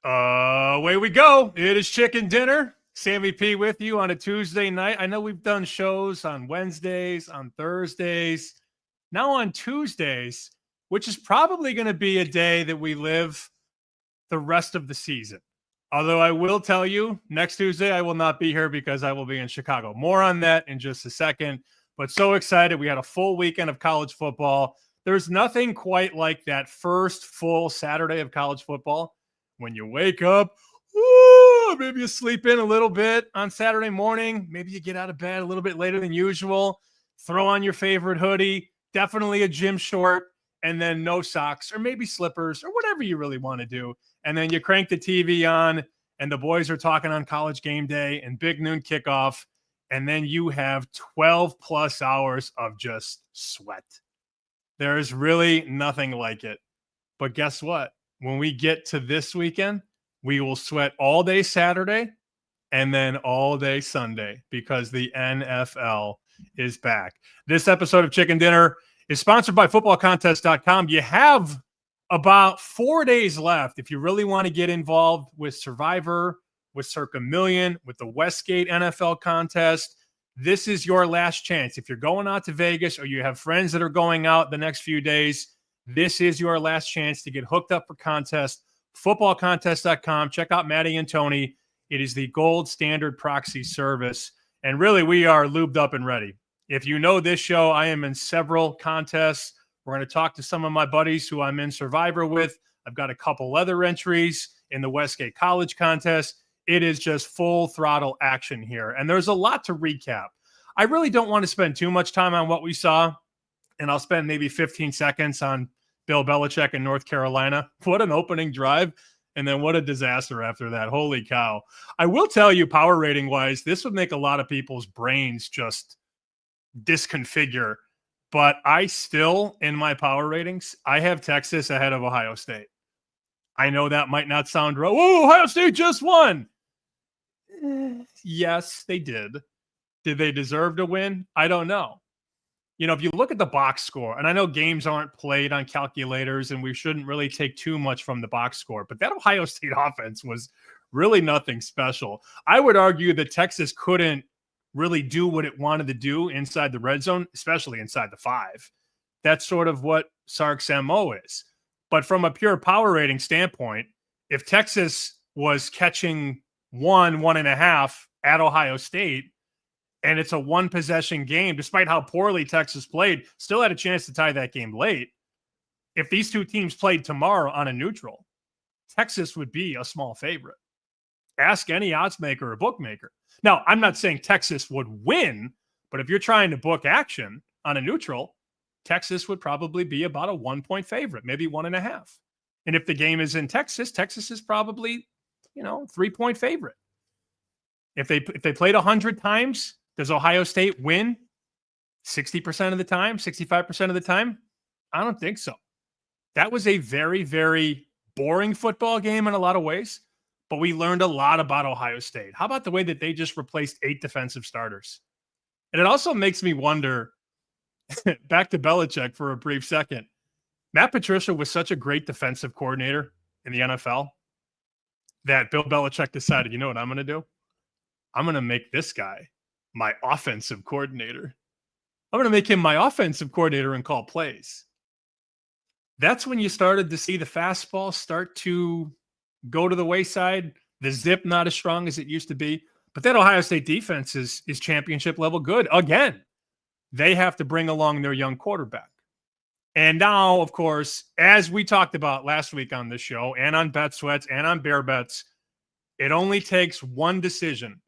Away we go. It is chicken dinner. Sammy P with you on a Tuesday night. I know we've done shows on Wednesdays, on Thursdays, now on Tuesdays, which is probably going to be a day that we live the rest of the season. Although I will tell you, next Tuesday I will not be here because I will be in Chicago. More on that in just a second. But so excited. We had a full weekend of college football. There's nothing quite like that first full Saturday of college football when you wake up, maybe you sleep in a little bit on Saturday morning. Maybe you get out of bed a little bit later than usual. Throw on your favorite hoodie, definitely a gym short, and then no socks or maybe slippers or whatever you really want to do. And then you crank the TV on and the boys are talking on College Game Day and big noon kickoff. And then you have 12 plus hours of just sweat. There is really nothing like it. But guess what? When we get to this weekend, we will sweat all day Saturday and then all day Sunday because the NFL is back. This episode of Chicken Dinner is sponsored by footballcontest.com. You have about 4 days left if you really want to get involved with Survivor, with Circa Million, with the Westgate NFL contest. This is your last chance. If you're going out to Vegas or you have friends that are going out the next few days, this is your last chance to get hooked up for contest. Footballcontest.com. Check out Maddie and Tony. It is the gold standard proxy service. And really, we are lubed up and ready. If you know this show, I am in several contests. We're going to talk to some of my buddies who I'm in Survivor with. I've got a couple other entries in the Westgate College contest. It is just full throttle action here. And there's a lot to recap. I really don't want to spend too much time on what we saw. And I'll spend maybe 15 seconds on Bill Belichick in North Carolina. What an opening drive. And then what a disaster after that. Holy cow. I will tell you, power rating wise, this would make a lot of people's brains just disconfigure. But I still, in my power ratings, I have Texas ahead of Ohio State. I know that might not sound right. Whoa, Ohio State just won. Yes, they did. Did they deserve to win? I don't know. You know, if you look at the box score, and I know games aren't played on calculators and we shouldn't really take too much from the box score, but that Ohio State offense was really nothing special. I would argue that Texas couldn't really do what it wanted to do inside the red zone, especially inside the 5. That's sort of what Sark's MO is. But from a pure power rating standpoint, if Texas was catching 1.5 at Ohio State, and it's a one-possession game, despite how poorly Texas played, still had a chance to tie that game late. If these two teams played tomorrow on a neutral, Texas would be a small favorite. Ask any odds maker or bookmaker. Now, I'm not saying Texas would win, but if you're trying to book action on a neutral, Texas would probably be about a 1-point favorite, maybe 1.5. And if the game is in Texas, Texas is probably, 3-point favorite. If they played 100 times, does Ohio State win 60% of the time, 65% of the time? I don't think so. That was a very, very boring football game in a lot of ways, but we learned a lot about Ohio State. How about the way that they just replaced 8 defensive starters? And it also makes me wonder, back to Belichick for a brief second, Matt Patricia was such a great defensive coordinator in the NFL that Bill Belichick decided, you know what I'm going to do? I'm going to make this guy my offensive coordinator. I'm going to make him my offensive coordinator and call plays. That's when you started to see the fastball start to go to the wayside. The zip not as strong as it used to be. But that Ohio State defense is championship level good. Again, they have to bring along their young quarterback. And now, of course, as we talked about last week on this show and on Bet Sweats and on Bear Bets, it only takes one decision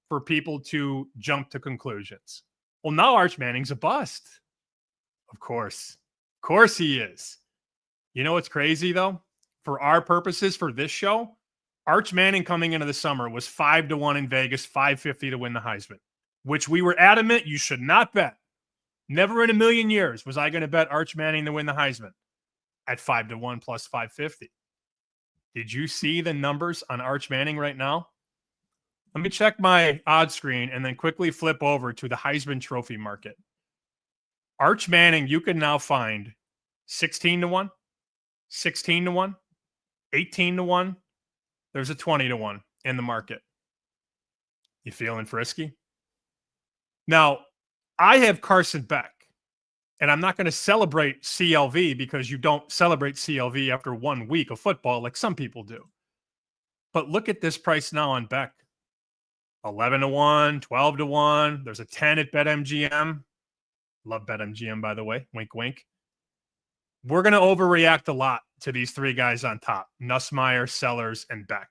for people to jump to conclusions. Well, now Arch Manning's a bust. Of course. Of course he is. You know what's crazy, though? For our purposes, for this show, Arch Manning coming into the summer was 5-1 in Vegas, 550 to win the Heisman, which we were adamant you should not bet. Never in a million years was I going to bet Arch Manning to win the Heisman at 5-1 plus 550. Did you see the numbers on Arch Manning right now? Let me check my odds screen and then quickly flip over to the Heisman Trophy market. Arch Manning, you can now find 16-1, 16-1, 18-1, There's a 20 to 1 in the market. You feeling frisky? Now, I have Carson Beck, and I'm not going to celebrate CLV because you don't celebrate CLV after 1 week of football like some people do. But look at this price now on Beck. 11 to 1, 12 to 1. There's a 10 at BetMGM. Love BetMGM, by the way. Wink, wink. We're going to overreact a lot to these three guys on top, Nussmeier, Sellers, and Beck.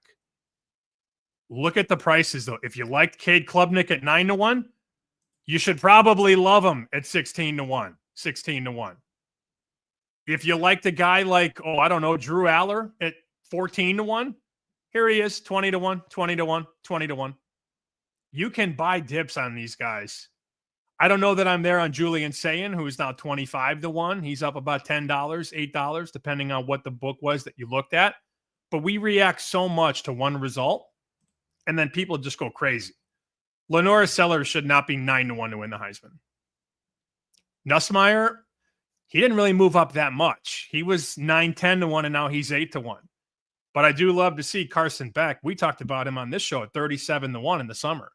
Look at the prices, though. If you liked Cade Klubnik at 9 to 1, you should probably love him at 16 to 1. 16 to 1. If you liked a guy like, Drew Aller at 14 to 1, here he is, 20 to 1, 20 to 1, 20 to 1. You can buy dips on these guys. I don't know that I'm there on Julian Sayin, who is now 25 to 1. He's up about $10, $8, depending on what the book was that you looked at. But we react so much to one result, and then people just go crazy. Lenora Sellers should not be 9 to 1 to win the Heisman. Nussmeier, he didn't really move up that much. He was 9, 10 to 1, and now he's 8 to 1. But I do love to see Carson Beck. We talked about him on this show at 37 to 1 in the summer.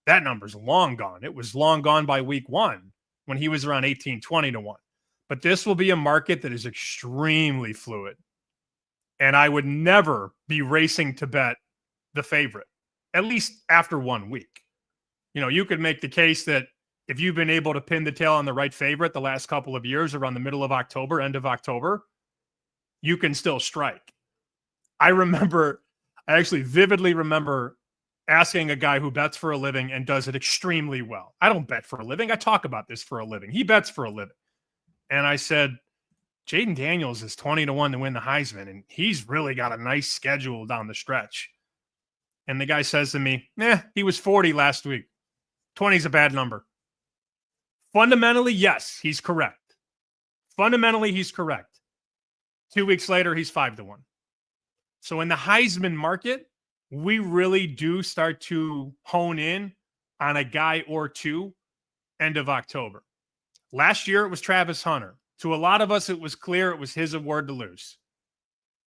That number's long gone. It was long gone by week 1 when he was around 18, 20 to 1. But this will be a market that is extremely fluid. And I would never be racing to bet the favorite, at least after 1 week. You know, you could make the case that if you've been able to pin the tail on the right favorite the last couple of years around the middle of October, end of October, you can still strike. I actually vividly remember asking a guy who bets for a living and does it extremely well. I don't bet for a living. I talk about this for a living. He bets for a living. And I said, Jaden Daniels is 20 to 1 to win the Heisman, and he's really got a nice schedule down the stretch. And the guy says to me, he was 40 last week. 20 is a bad number. Fundamentally, yes, he's correct. Fundamentally, he's correct. 2 weeks later, he's 5 to 1. So in the Heisman market, we really do start to hone in on a guy or two end of October. Last year, it was Travis Hunter. To a lot of us, it was clear it was his award to lose.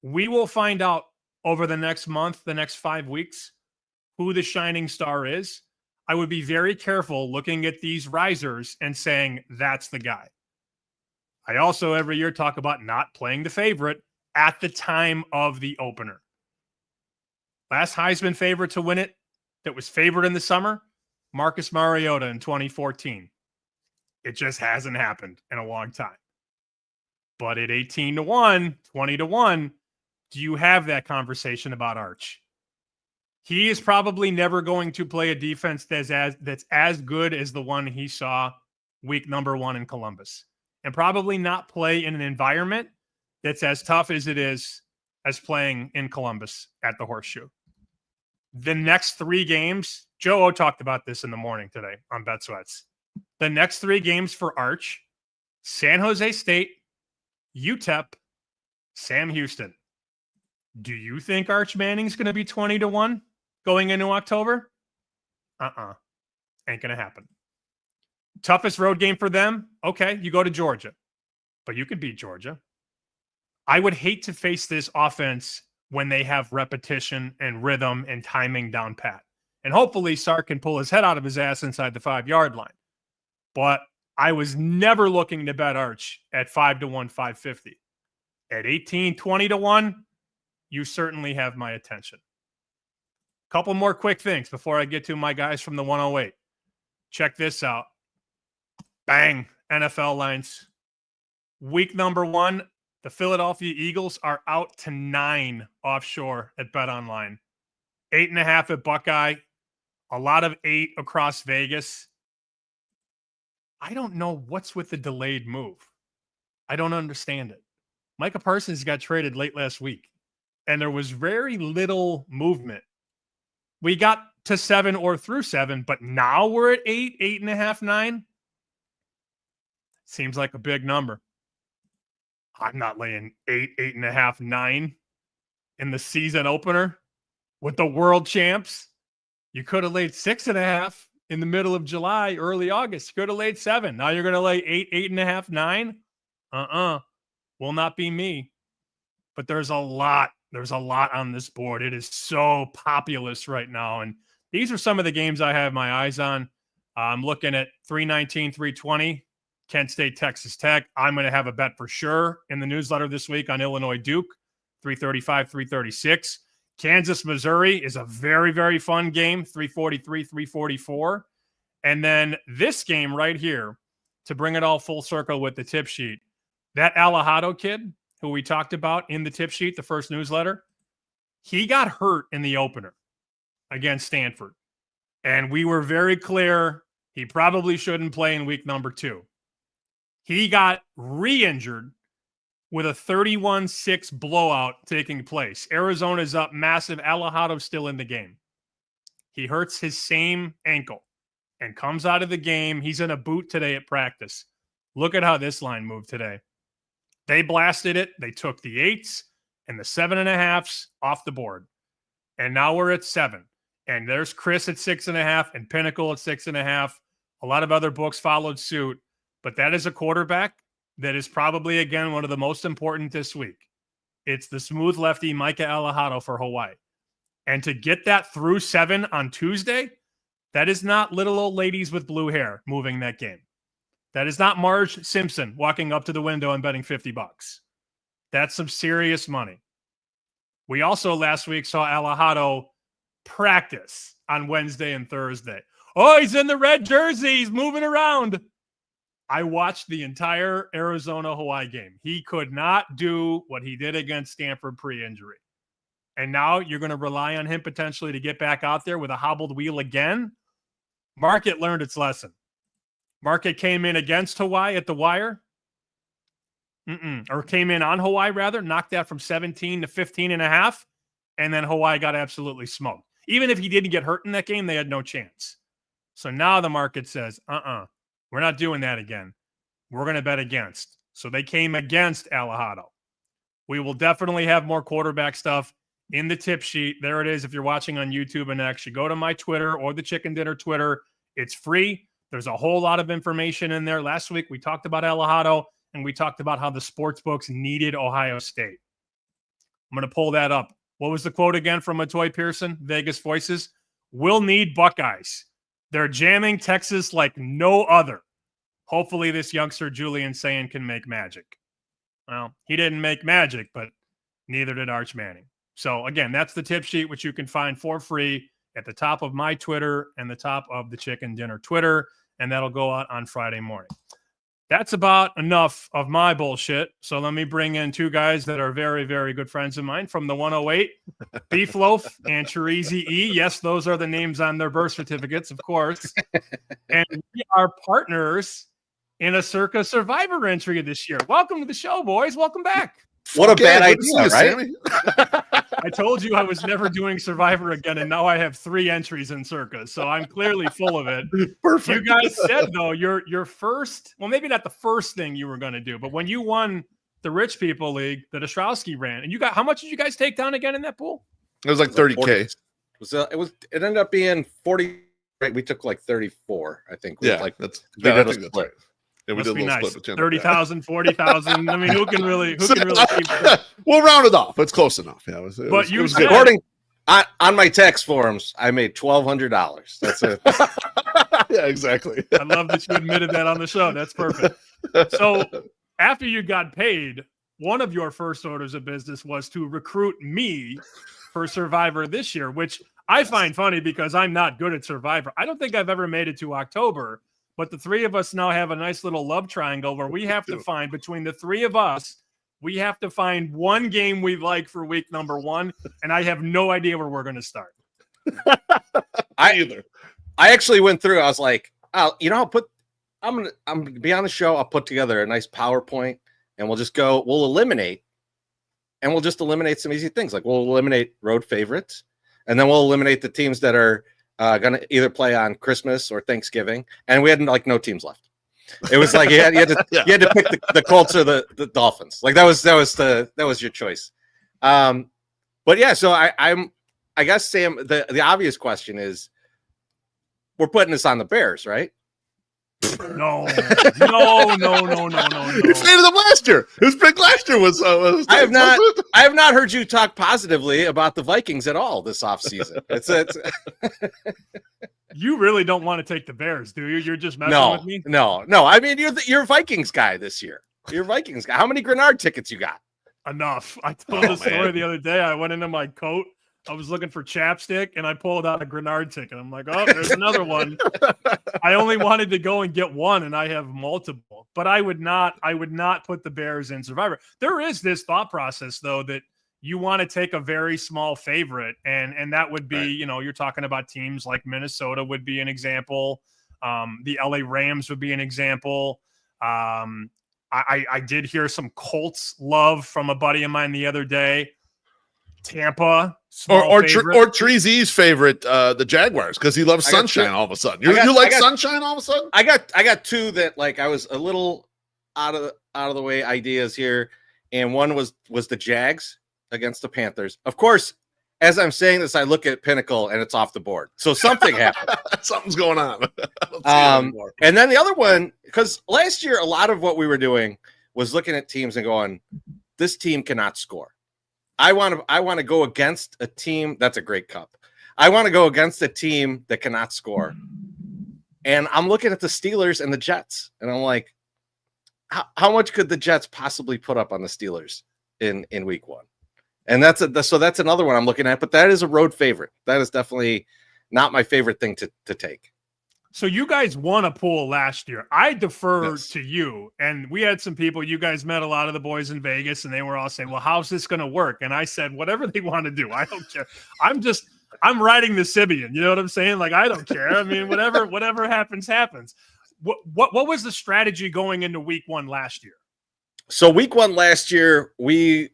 We will find out over the next month, the next 5 weeks, who the shining star is. I would be very careful looking at these risers and saying, that's the guy. I also every year talk about not playing the favorite at the time of the opener. Last Heisman favorite to win it that was favored in the summer, Marcus Mariota in 2014. It just hasn't happened in a long time. But at 18 to 1, 20 to 1, do you have that conversation about Arch? He is probably never going to play a defense that's as good as the one he saw week number 1 in Columbus, and probably not play in an environment that's as tough as it is as playing in Columbus at the Horseshoe. The next 3 games, Joe O talked about this in the morning today on Bet Sweats. The next 3 games for Arch, San Jose State, UTEP, Sam Houston. Do you think Arch Manning's going to be 20 to 1 going into October? Ain't going to happen. Toughest road game for them? Okay, you go to Georgia. But you could beat Georgia. I would hate to face this offense when they have repetition and rhythm and timing down pat. And hopefully Sark can pull his head out of his ass inside the 5-yard line. But I was never looking to bet Arch at 5 to 1, 550. At 18, 20 to 1, you certainly have my attention. Couple more quick things before I get to my guys from the 108. Check this out. Bang, NFL lines. Week number 1, the Philadelphia Eagles are out to 9 offshore at BetOnline. 8.5 at Buckeye. A lot of 8 across Vegas. I don't know what's with the delayed move. I don't understand it. Micah Parsons got traded late last week, and there was very little movement. We got to 7 or through 7, but now we're at 8, 8.5, 9. Seems like a big number. I'm not laying 8, 8.5, 9 in the season opener with the world champs. You could have laid 6.5 in the middle of July, early August. You could have laid 7. Now you're going to lay 8, 8.5, 9. Will not be me. But there's a lot There's a lot on this board. It is so populous right now. And these are some of the games I have my eyes on. I'm looking at 319, 320, Kent State, Texas Tech. I'm going to have a bet for sure in the newsletter this week on Illinois Duke, 335, 336. Kansas, Missouri is a very, very fun game, 343, 344. And then this game right here, to bring it all full circle with the tip sheet, that Alejado kid who we talked about in the tip sheet, the first newsletter, he got hurt in the opener against Stanford. And we were very clear he probably shouldn't play in week number 2. He got re-injured with a 31-6 blowout taking place. Arizona's up massive. Alejado's still in the game. He hurts his same ankle and comes out of the game. He's in a boot today at practice. Look at how this line moved today. They blasted it. They took the 8s and the 7.5s off the board. And now we're at 7. And there's Chris at 6.5 and Pinnacle at 6.5. A lot of other books followed suit. But that is a quarterback that is probably, again, one of the most important this week. It's the smooth lefty Micah Alejado for Hawaii. And to get that through 7 on Tuesday, that is not little old ladies with blue hair moving that game. That is not Marge Simpson walking up to the window and betting $50. That's some serious money. We also last week saw Alejado practice on Wednesday and Thursday. Oh, he's in the red jersey. He's moving around. I watched the entire Arizona-Hawaii game. He could not do what he did against Stanford pre-injury. And now you're going to rely on him potentially to get back out there with a hobbled wheel again. Market learned its lesson. Market came in against Hawaii at the wire. Or came in on Hawaii, rather. Knocked that from 17 to 15.5. And then Hawaii got absolutely smoked. Even if he didn't get hurt in that game, they had no chance. So now the market says, we're not doing that again. We're going to bet against. So they came against Alejado. We will definitely have more quarterback stuff in the tip sheet. There it is if you're watching on YouTube and actually go to my Twitter or the Chicken Dinner Twitter. It's free. There's a whole lot of information in there. Last week we talked about Alejado and we talked about how the sports books needed Ohio State. I'm going to pull that up. What was the quote again from Matoy Pearson, Vegas Voices? We'll need Buckeyes. They're jamming Texas like no other. Hopefully this youngster Julian Sayin can make magic. Well, he didn't make magic, but neither did Arch Manning. So, again, that's the tip sheet, which you can find for free at the top of my Twitter and the top of the Chicken Dinner Twitter, and that'll go out on Friday morning. That's about enough of my bullshit. So let me bring in two guys that are very, very good friends of mine from the 108, BeefLoaf and Chorizy-E. Yes, those are the names on their birth certificates, of course. And we are partners in a Circa Survivor entry this year. Welcome to the show, boys. Welcome back. What a bad idea, right? I told you I was never doing Survivor again, and now I have 3 entries in Circa, so I'm clearly full of it. Perfect. You guys said, though, your first, well, maybe not the first thing you were going to do, but when you won the Rich People League that Ostrowski ran, and you got, how much did you guys take down again in that pool? It was like 30K. It ended up being 40. Right, we took like 34, I think. Yeah, like that's we did a split. Right. Yeah, we Must did a be little nice. split. 30,000, 40,000. I mean, who can really keep it? We'll round it off. It's close enough. Yeah, it you was said, according on my tax forms, I made $1,200. That's it. Yeah, exactly. I love that you admitted that on the show. That's perfect. So after you got paid, one of your first orders of business was to recruit me for Survivor this year, which I find funny because I'm not good at Survivor. I don't think I've ever made it to October. But the 3 of us now have a nice little love triangle where we have to find, between the 3 of us, we have to find one game we like for week number 1, and I have no idea where we're going to start. I actually went through. I was like, I'm gonna be on the show. I'll put together a nice PowerPoint, and we'll just go. We'll eliminate some easy things. Like we'll eliminate road favorites, and then we'll eliminate the teams that are going to either play on Christmas or Thanksgiving, and we had like no teams left. It was like you had to pick the Colts or the Dolphins. Like that was your choice. But yeah, so I guess Sam, the obvious question is, we're putting this on the Bears, right? No. You traded him last year. His pick last year was. I have not heard you talk positively about the Vikings at all this offseason. It's You really don't want to take the Bears, do you? You're just messing with me? No. I mean, you're a Vikings guy this year. You're a Vikings guy. How many Grenard tickets you got? Enough. I told the story the other day. I went into my coat. I was looking for chapstick, and I pulled out a Grenard ticket. I'm like, oh, there's another one. I only wanted to go and get one, and I have multiple. But I would not put the Bears in Survivor. There is this thought process, though, that you want to take a very small favorite, and that would be, you're talking about teams like Minnesota would be an example. The LA Rams would be an example. I did hear some Colts love from a buddy of mine the other day. Tampa, or Chorizy-E's favorite, the Jaguars, because he loves sunshine. All of a sudden, you like sunshine. All of a sudden, I got two that like I was a little out of the way ideas here, and one was the Jags against the Panthers. Of course, as I'm saying this, I look at Pinnacle and it's off the board. So something happened. Something's going on. And then the other one, because last year a lot of what we were doing was looking at teams and going, this team cannot score. I want to go against a team. That's a great cup. I want to go against a team that cannot score. And I'm looking at the Steelers and the Jets, and I'm like, how much could the Jets possibly put up on the Steelers in week one? And that's another one I'm looking at, but that is a road favorite. That is definitely not my favorite thing to take. So you guys won a pool last year. I defer to you. And we had some people, you guys met a lot of the boys in Vegas, and they were all saying, well, how's this going to work? And I said, whatever they want to do. I don't care. I'm riding the Sibian. You know what I'm saying? Like, I don't care. I mean, whatever happens, happens. What was the strategy going into week one last year? So week one last year, we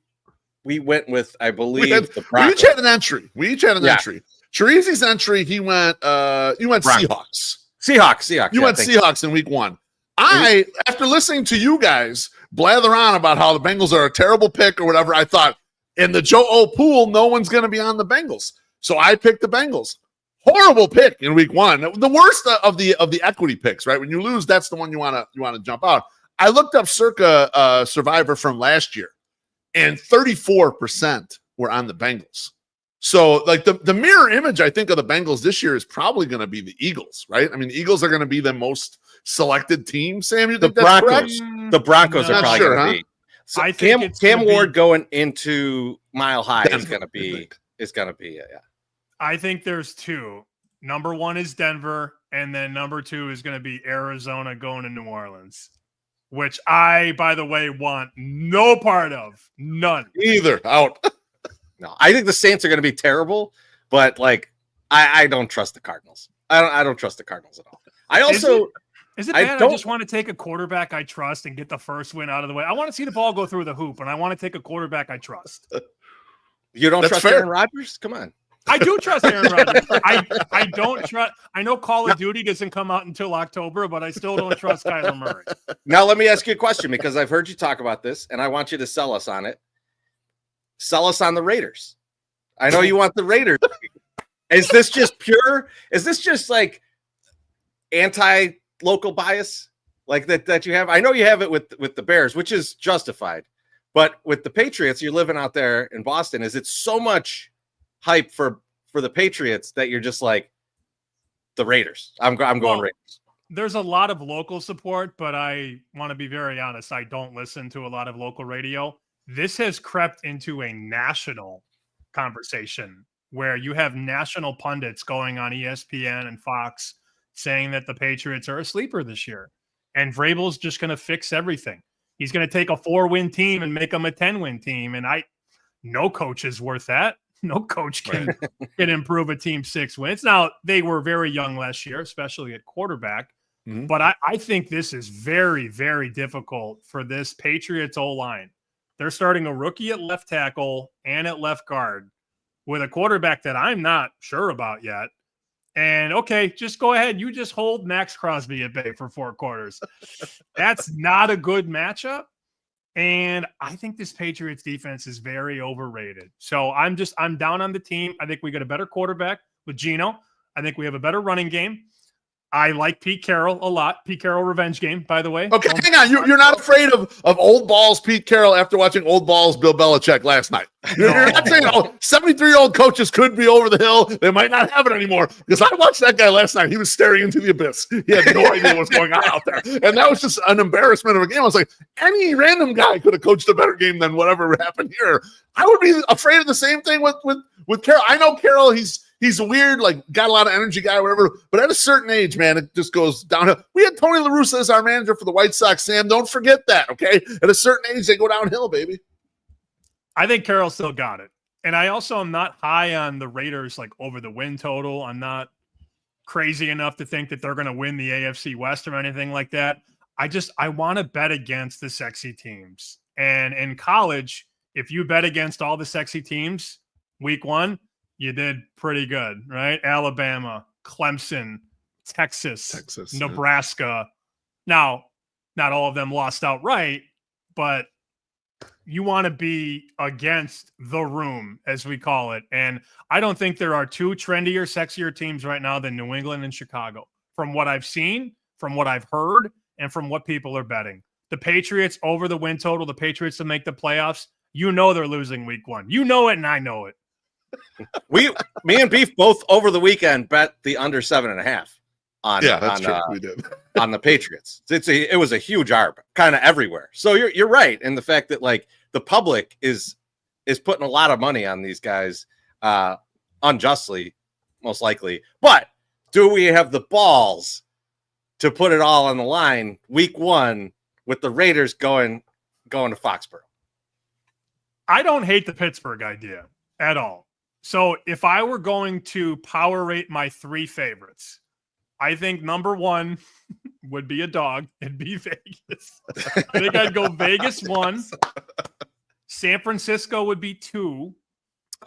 went with, I believe, the Broncos. We each had an entry. Chorizy's entry, you went Seahawks. Seahawks. You went Seahawks in week one. After listening to you guys blather on about how the Bengals are a terrible pick or whatever, I thought in the Joe O pool, no one's going to be on the Bengals. So I picked the Bengals. Horrible pick in week one. The worst of the equity picks, right? When you lose, that's the one you want to jump out. I looked up circa Survivor from last year, and 34% were on the Bengals. So, like, the mirror image, I think, of the Bengals this year is probably going to be the Eagles, right? I mean, the Eagles are going to be the most selected team. Sam, you think that's correct? The Broncos are probably going to be. So I think Cam Ward going into Mile High is going to be. I think there's two. Number one is Denver, and then number two is going to be Arizona going to New Orleans, which I, by the way, want no part of. None. Either. Out. No, I think the Saints are going to be terrible, but like I don't trust the Cardinals. I don't trust the Cardinals at all. Is it bad? I just want to take a quarterback I trust and get the first win out of the way. I want to see the ball go through the hoop, and I want to take a quarterback I trust. You don't trust Aaron Rodgers? Come on. I do trust Aaron Rodgers. I don't trust. I know Call of Duty doesn't come out until October, but I still don't trust Kyler Murray. Now let me ask you a question, because I've heard you talk about this, and I want you to sell us on it. Sell us on the Raiders. I know you want the Raiders. Is this just pure? Is this just like anti-local bias like that you have? I know you have it with the Bears, which is justified. But with the Patriots, you're living out there in Boston. Is it so much hype for the Patriots that you're just like the Raiders? I'm going Raiders. There's a lot of local support, but I want to be very honest. I don't listen to a lot of local radio. This has crept into a national conversation where you have national pundits going on ESPN and Fox saying that the Patriots are a sleeper this year. And Vrabel's just going to fix everything. He's going to take a 4-win team and make them a 10-win team. And no coach is worth that. No coach can improve a team 6 wins. Now, they were very young last year, especially at quarterback. Mm-hmm. But I think this is very, very difficult for this Patriots O-line. They're starting a rookie at left tackle and at left guard with a quarterback that I'm not sure about yet. And, okay, just go ahead. You just hold Max Crosby at bay for 4 quarters. That's not a good matchup. And I think this Patriots defense is very overrated. So I'm down on the team. I think we got a better quarterback with Geno. I think we have a better running game. I like Pete Carroll a lot. Pete Carroll revenge game, by the way. Okay, hang on. You're not afraid of old balls Pete Carroll after watching old balls Bill Belichick last night. You're not saying 73-year-old coaches could be over the hill. They might not have it anymore. Because I watched that guy last night. He was staring into the abyss. He had no idea what's going on out there. And that was just an embarrassment of a game. I was like, any random guy could have coached a better game than whatever happened here. I would be afraid of the same thing with Carroll. I know Carroll, he's a weird, like, got a lot of energy guy or whatever, but at a certain age, man, it just goes downhill. We had Tony La Russa as our manager for the White Sox, Sam. Don't forget that, okay? At a certain age, they go downhill, baby. I think Carroll still got it. And I also am not high on the Raiders, like, over the win total. I'm not crazy enough to think that they're going to win the AFC West or anything like that. I want to bet against the sexy teams. And in college, if you bet against all the sexy teams week one, you did pretty good, right? Alabama, Clemson, Texas, Nebraska. Yeah. Now, not all of them lost outright, but you want to be against the room, as we call it. And I don't think there are two trendier, sexier teams right now than New England and Chicago. From what I've seen, from what I've heard, and from what people are betting. The Patriots over the win total, the Patriots to make the playoffs, you know they're losing week one. You know it, and I know it. Me and Beef both over the weekend bet the under 7.5 on we did on the Patriots. It was a huge arb, kind of everywhere. So you're right in the fact that, like, the public is putting a lot of money on these guys unjustly, most likely. But do we have the balls to put it all on the line week one with the Raiders going to Foxborough? I don't hate the Pittsburgh idea at all. So if I were going to power rate my three favorites, I think number one would be a dog. It'd be Vegas. I think I'd go Vegas 1. San Francisco would be 2.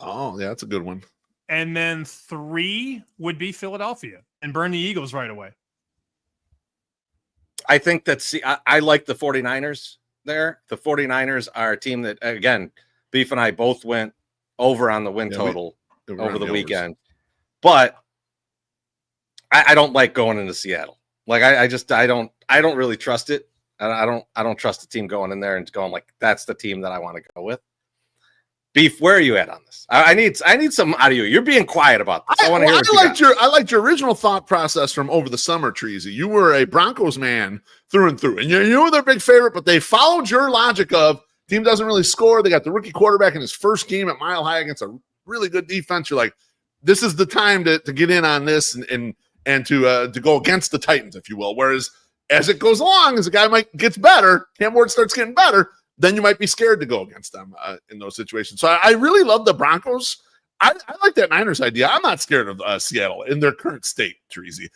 Oh, yeah, that's a good one. And then 3 would be Philadelphia and burn the Eagles right away. I think I like the 49ers there. The 49ers are a team that, again, Beef and I both went over on the win total over the weekend. But I don't like going into Seattle. Like, I don't really trust it. I don't trust the team going in there and going like, that's the team that I want to go with. Beef, where are you at on this? I need some audio. You're being quiet about this. I want to hear. I liked your original thought process from over the summer, Chorizy. You were a Broncos man through and through, and you were their big favorite. But they followed your logic of team doesn't really score. They got the rookie quarterback in his first game at Mile High against a really good defense. You're like, this is the time to get in on this and to go against the Titans, if you will. Whereas as it goes along, as a guy gets better, Cam Ward starts getting better, then you might be scared to go against them in those situations. So I really love the Broncos. I like that Niners idea. I'm not scared of Seattle in their current state, Chorizy.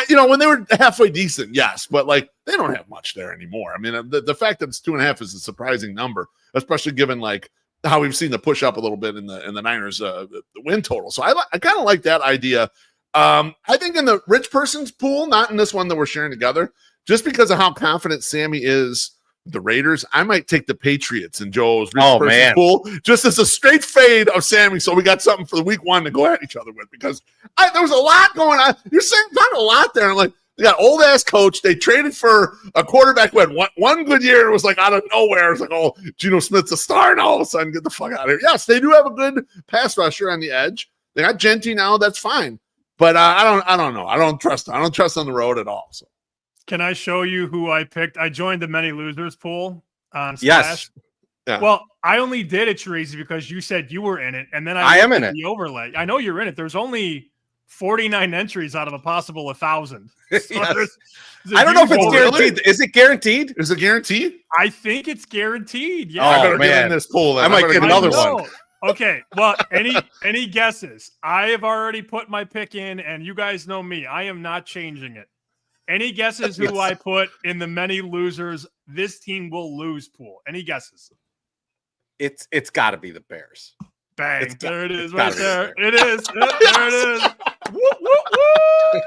When they were halfway decent, yes, but like they don't have much there anymore. I mean, the fact that it's 2.5 is a surprising number, especially given like how we've seen the push up a little bit in the Niners the win total. So I kind of like that idea. I think in the rich person's pool, not in this one that we're sharing together, just because of how confident Sammy is. The Raiders, I might take the Patriots in Joe's pool just as a straight fade of Sammy. So we got something for the week one to go at each other with because there was a lot going on. You're saying not a lot there. I'm like, they got old ass coach. They traded for a quarterback who had one good year. It was like out of nowhere. It's like, oh, Geno Smith's a star, and all of a sudden, get the fuck out of here. Yes, they do have a good pass rusher on the edge. They got Genty now. That's fine. But I don't know. I don't trust them. I don't trust on the road at all. So. Can I show you who I picked? I joined the Many Losers pool on Splash. Yes. Yeah. Well, I only did it, Chorizy, because you said you were in it, and then I am in it. The overlay. I know you're in it. There's only 49 entries out of a possible 1,000. So yes. I don't know if it's guaranteed. Really? Is it guaranteed? Is it guaranteed? I think it's guaranteed. Yeah. I better get in this pool. Then. I might get another one. Okay. Well, any guesses? I have already put my pick in, and you guys know me. I am not changing it. Any guesses who I put in the Many Losers, this team will lose pool? Any guesses? It's got to be the Bears. Bang. There it is right there. It is. There it is. Woo, woo, woo.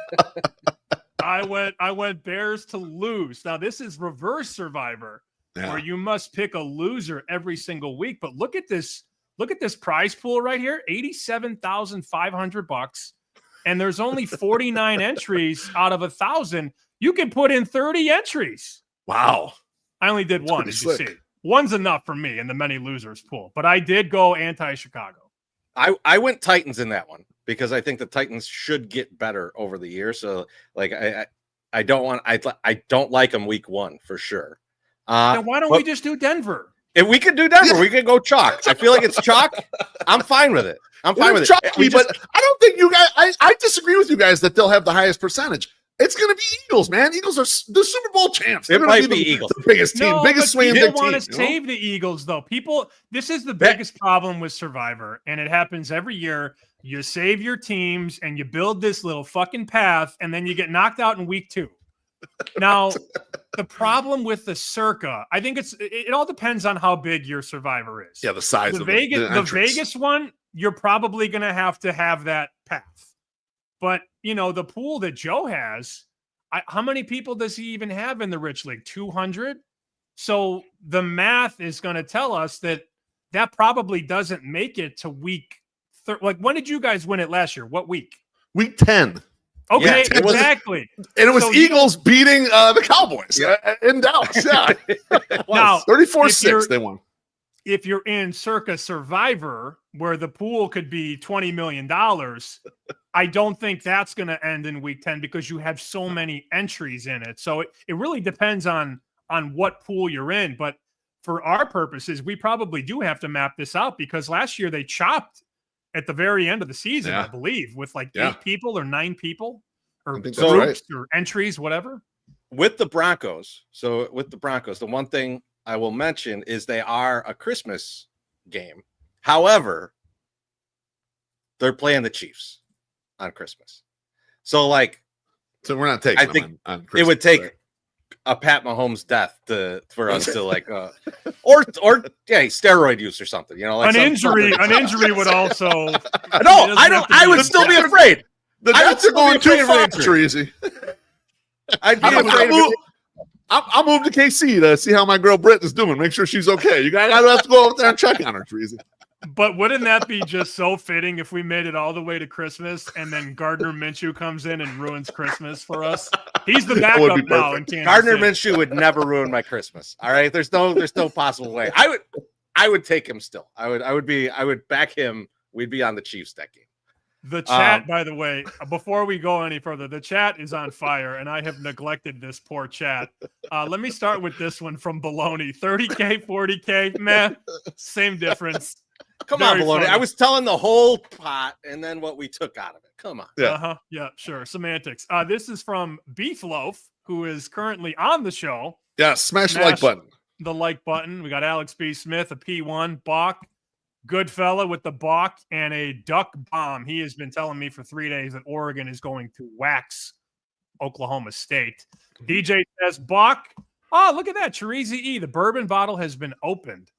I went Bears to lose. Now, this is reverse Survivor, where you must pick a loser every single week. But look at this. Look at this prize pool right here. $87,500. and there's only 49 entries out of 1,000. You can put in 30 entries. Wow. I only did one, as you slick. see. One's enough for me in the many losers pool, but I did go anti-Chicago. I went Titans in that one because I think the Titans should get better over the year. So like I don't like them week 1 for sure. Then why don't we just do Denver? If we could do Denver, we could go chalk. I feel like it's chalk. I'm fine with it. I'm fine with it. Chalky, but I don't think you guys. I disagree with you guys that they'll have the highest percentage. It's going to be Eagles, man. Eagles are the Super Bowl champs. It might be Eagles. The biggest team, biggest swing. People want to save the Eagles, though. This is the biggest problem with Survivor, and it happens every year. You save your teams, and you build this little fucking path, and then you get knocked out in week 2. Now, the problem with the Circa, I think it all depends on how big your Survivor is. Yeah, the size of the Vegas one, you're probably going to have that path. But, the pool that Joe has, how many people does he even have in the Rich League? 200? So the math is going to tell us that probably doesn't make it to week. Like, when did you guys win it last year? What week? Week 10. Okay, exactly. And it was Eagles beating the Cowboys in Dallas. Yeah. Now, 34-6 they won. If you're in Circa Survivor, where the pool could be $20 million, I don't think that's going to end in week 10 because you have so many entries in it. So it really depends on what pool you're in. But for our purposes, we probably do have to map this out because last year they chopped at the very end of the season, I believe, with like 8 people or 9 people or groups or entries, whatever. With the Broncos, the one thing I will mention is they are a Christmas game. However, they're playing the Chiefs on Christmas. So we're not taking. I think on Christmas, it would take a Pat Mahomes death for us to or steroid use or something. An injury would also. No, I would still be afraid. The Jets are going too far, Chorizy. I'd be afraid. I'll move to KC to see how my girl Britt is doing. Make sure she's okay. You guys have to go over there and check on her, Chorizy. But wouldn't that be just so fitting if we made it all the way to Christmas and then Gardner Minshew comes in and ruins Christmas for us? He's the backup now in Kansas Gardner City. Minshew would never ruin my Christmas. All right, there's no possible way. I would take him still. I would back him. We'd be on the Chiefs that game. The chat, by the way, before we go any further, the chat is on fire, and I have neglected this poor chat. Let me start with this one from Baloney. 30K, 40K, man, same difference. Come on, Baloney. I was telling the whole pot and then what we took out of it. Come on. Yeah. Yeah, sure. Semantics. This is from BeefLoaf, who is currently on the show. Yeah, smash the like button. The like button. We got Alex B. Smith, a P1, Bach, good fella with the Bach, and a duck bomb. He has been telling me for 3 days that Oregon is going to wax Oklahoma State. DJ says, Bach, oh, look at that. Chorizy-E. The bourbon bottle has been opened.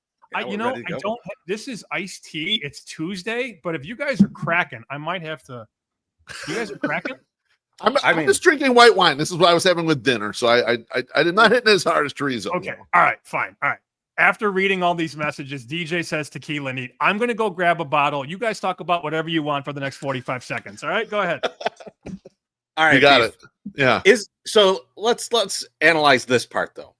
This is iced tea. It's Tuesday, but if you guys are cracking, I might have to. You guys are cracking? I'm just drinking white wine. This is what I was having with dinner, so I did not hit it as hard as chorizo. Okay, all right, fine, all right. After reading all these messages, DJ says tequila neat. I'm going to go grab a bottle. You guys talk about whatever you want for the next 45 seconds. All right, go ahead. All right, you got it. Yeah. So let's analyze this part though.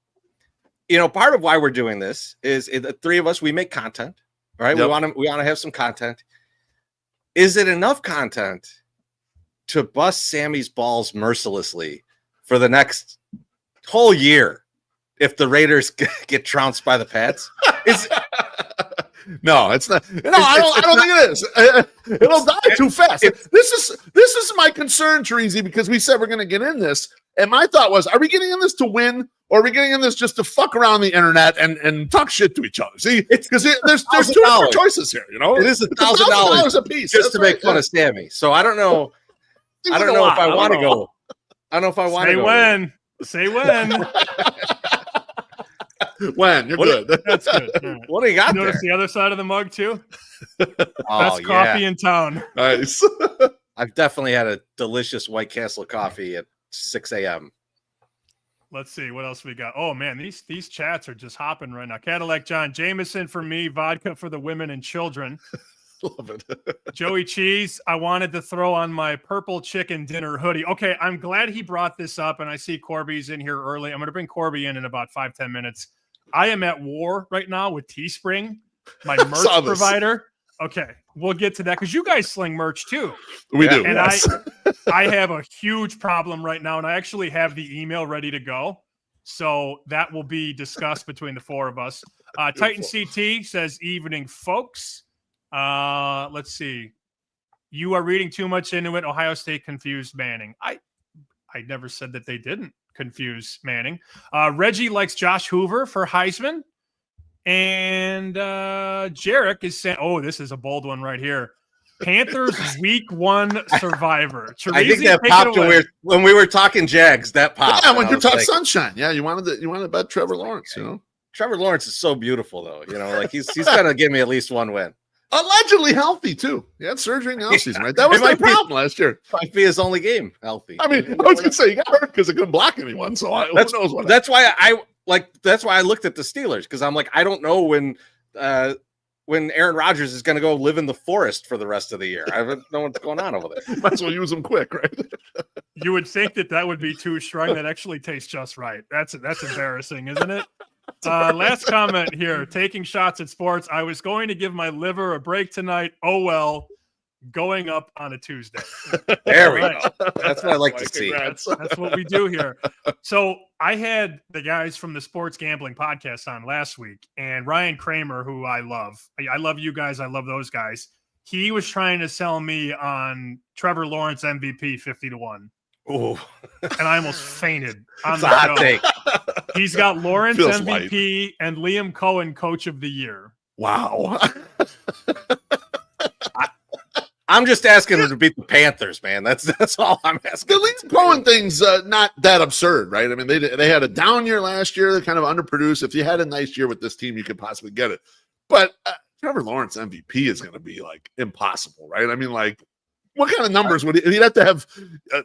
Part of why we're doing this is the 3 of us, we make content, right? Yep. We want to have some content. Is it enough content to bust Sammy's balls mercilessly for the next whole year if the Raiders get trounced by the Pats? No, it's not. No, I don't think it is. It'll die too fast. This is my concern, Chorizy, because we said we're going to get in this, and my thought was, are we getting in this to win, or are we getting in this just to fuck around the internet and talk shit to each other? See, because there's 2 different choices here. It is $1,000 a piece just to make fun of Sammy. So I don't know. I don't know if I want to go. I don't know if I want to go. Say when. When you're good. That's good. Right. What do you got Notice there? the other side of the mug too? Best coffee in town. Nice. I've definitely had a delicious White Castle coffee at 6 a.m. Let's see what else we got. Oh man, these chats are just hopping right now. Cadillac John Jameson for me, vodka for the women and children. Love it. Joey Cheese, I wanted to throw on my purple chicken dinner hoodie. Okay, I'm glad he brought this up, and I see Corbie's in here early. I'm going to bring Corbie in about 5-10 minutes. I am at war right now with Teespring, my merch provider. Okay, we'll get to that because you guys sling merch too. We do. And yes. I have a huge problem right now, and I actually have the email ready to go. So that will be discussed between the four of us. Titan CT says, evening, folks. Let's see. You are reading too much into it. Ohio State confused Manning. I never said that they didn't confuse Manning. Reggie likes Josh Hoover for Heisman. And Jarek is saying, oh, this is a bold one right here. Panthers week 1 survivor. I think that popped when we were talking Jags. That popped. Yeah, when you talk sunshine. Yeah, you wanted to bet Trevor Lawrence, you know. Trevor Lawrence is so beautiful, though. You know, like he's gonna give me at least one win. Allegedly healthy too. He had surgery in the offseason, right? That was my problem last year. Might be his only game healthy. I mean, I was gonna say he got hurt because he couldn't block anyone. So who knows what? That's why I looked at the Steelers because I'm like, I don't know when Aaron Rodgers is going to go live in the forest for the rest of the year. I don't know what's going on over there. Might as well use them quick, right? You would think that would be too strong. That actually tastes just right. That's embarrassing, isn't it? Last comment here. Taking shots at sports. I was going to give my liver a break tonight. Oh, well. Going up on a Tuesday. There we go. That's what I like to see. That's what we do here. So I had the guys from the Sports Gambling Podcast on last week, and Ryan Kramer, who I love you guys. I love those guys. He was trying to sell me on Trevor Lawrence MVP 50-1. Oh, and I almost fainted on the hot take. He's got Lawrence MVP and Liam Cohen Coach of the Year. Wow. I'm just asking him to beat the Panthers, man. That's all I'm asking. The Liam Cohen thing's not that absurd, right? I mean, they had a down year last year. They kind of underproduced. If you had a nice year with this team, you could possibly get it. But Trevor Lawrence MVP is going to be like impossible, right? I mean, like, what kind of numbers would he'd have to have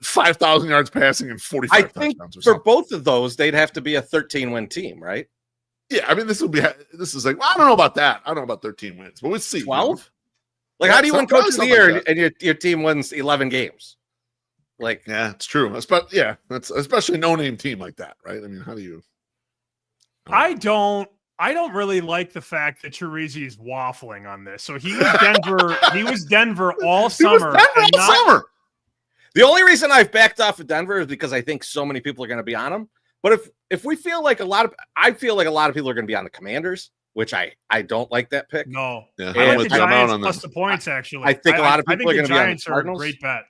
5,000 yards passing and 45 I think touchdowns or for something. both of those, they'd have to be a 13-win team, right? Yeah, I mean, this is like, well, I don't know about that. I don't know about 13 wins, but we'll see. 12? Like, how do you win Coach of the Year and your team wins 11 games? Like, yeah, it's true. That's especially no-name team like that, right? I mean, how do you? I don't really like the fact that Chorizy is waffling on this. So he was Denver. He was Denver all summer. Summer. The only reason I've backed off of Denver is because I think so many people are going to be on him. But if we feel like I feel like a lot of people are going to be on the Commanders, which I don't like that pick. No, yeah, I like the Giants plus the points. Actually, I think a lot of people are going to be on the Cardinals. Are a great bet.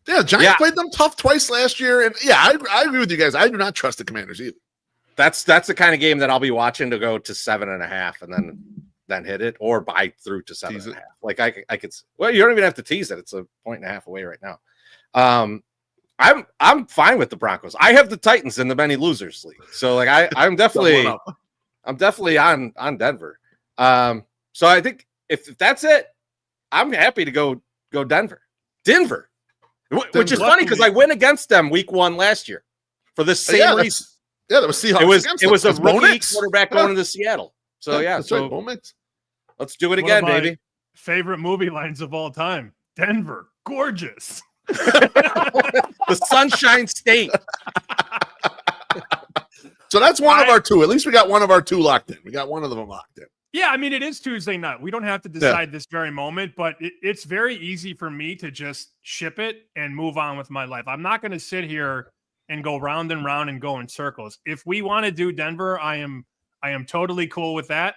Yeah, Giants played them tough twice last year, and yeah, I agree with you guys. I do not trust the Commanders either. That's the kind of game that I'll be watching to go to 7.5 and then hit it or buy through to 7.5. Like I could. Well, you don't even have to tease it. It's 1.5 away right now. I'm fine with the Broncos. I have the Titans in the many losers league, so like I'm definitely on Denver. So I think if that's it, I'm happy to go Denver, which is funny because I went against them week 1 last year for the same reason. Yeah, that was Seahawks. It was a rookie quarterback going into Seattle. So that's right, let's do it again, baby. Favorite movie lines of all time: Denver, gorgeous. The Sunshine State. So that's one of our two. At least we got one of our two locked in. We got one of them locked in. Yeah, I mean, it is Tuesday night. We don't have to decide this very moment, but it's very easy for me to just ship it and move on with my life. I'm not going to sit here and go round and round and go in circles. If we want to do Denver, I am totally cool with that.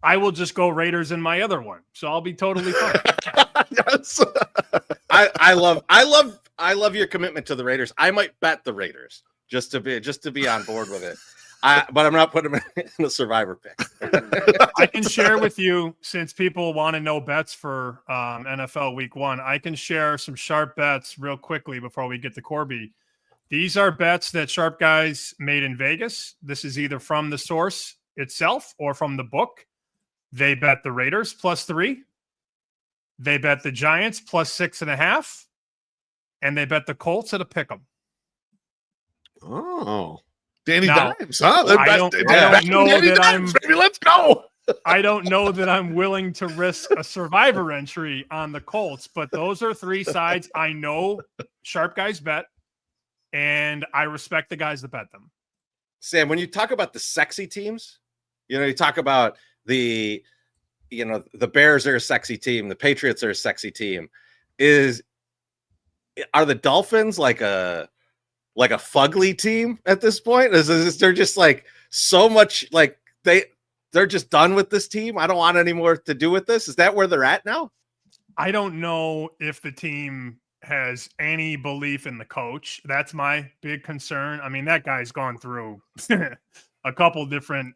I will just go Raiders in my other one. So I'll be totally fine. Yes. I love your commitment to the Raiders. I might bet the Raiders just to be on board with it. But I'm not putting them in a survivor pick. I can share with you, since people want to know bets for NFL Week 1, I can share some sharp bets real quickly before we get to Corbie. These are bets that sharp guys made in Vegas. This is either from the source itself or from the book. They bet the Raiders +3. They bet the Giants +6.5. And they bet the Colts at a pick'em. Oh. Danny now, Dimes, huh? I don't know that Dimes, baby, let's go. I don't know that I'm willing to risk a survivor entry on the Colts, but those are three sides I know sharp guys bet, and I respect the guys that bet them. Sam, when you talk about the sexy teams, you talk about the Bears are a sexy team, the Patriots are a sexy team. Are the Dolphins like a fugly team at this point? They're just like so much like they're just done with this team? I don't want any more to do with this. Is that where they're at now? I don't know if the team has any belief in the coach. That's my big concern. I mean, that guy's gone through a couple different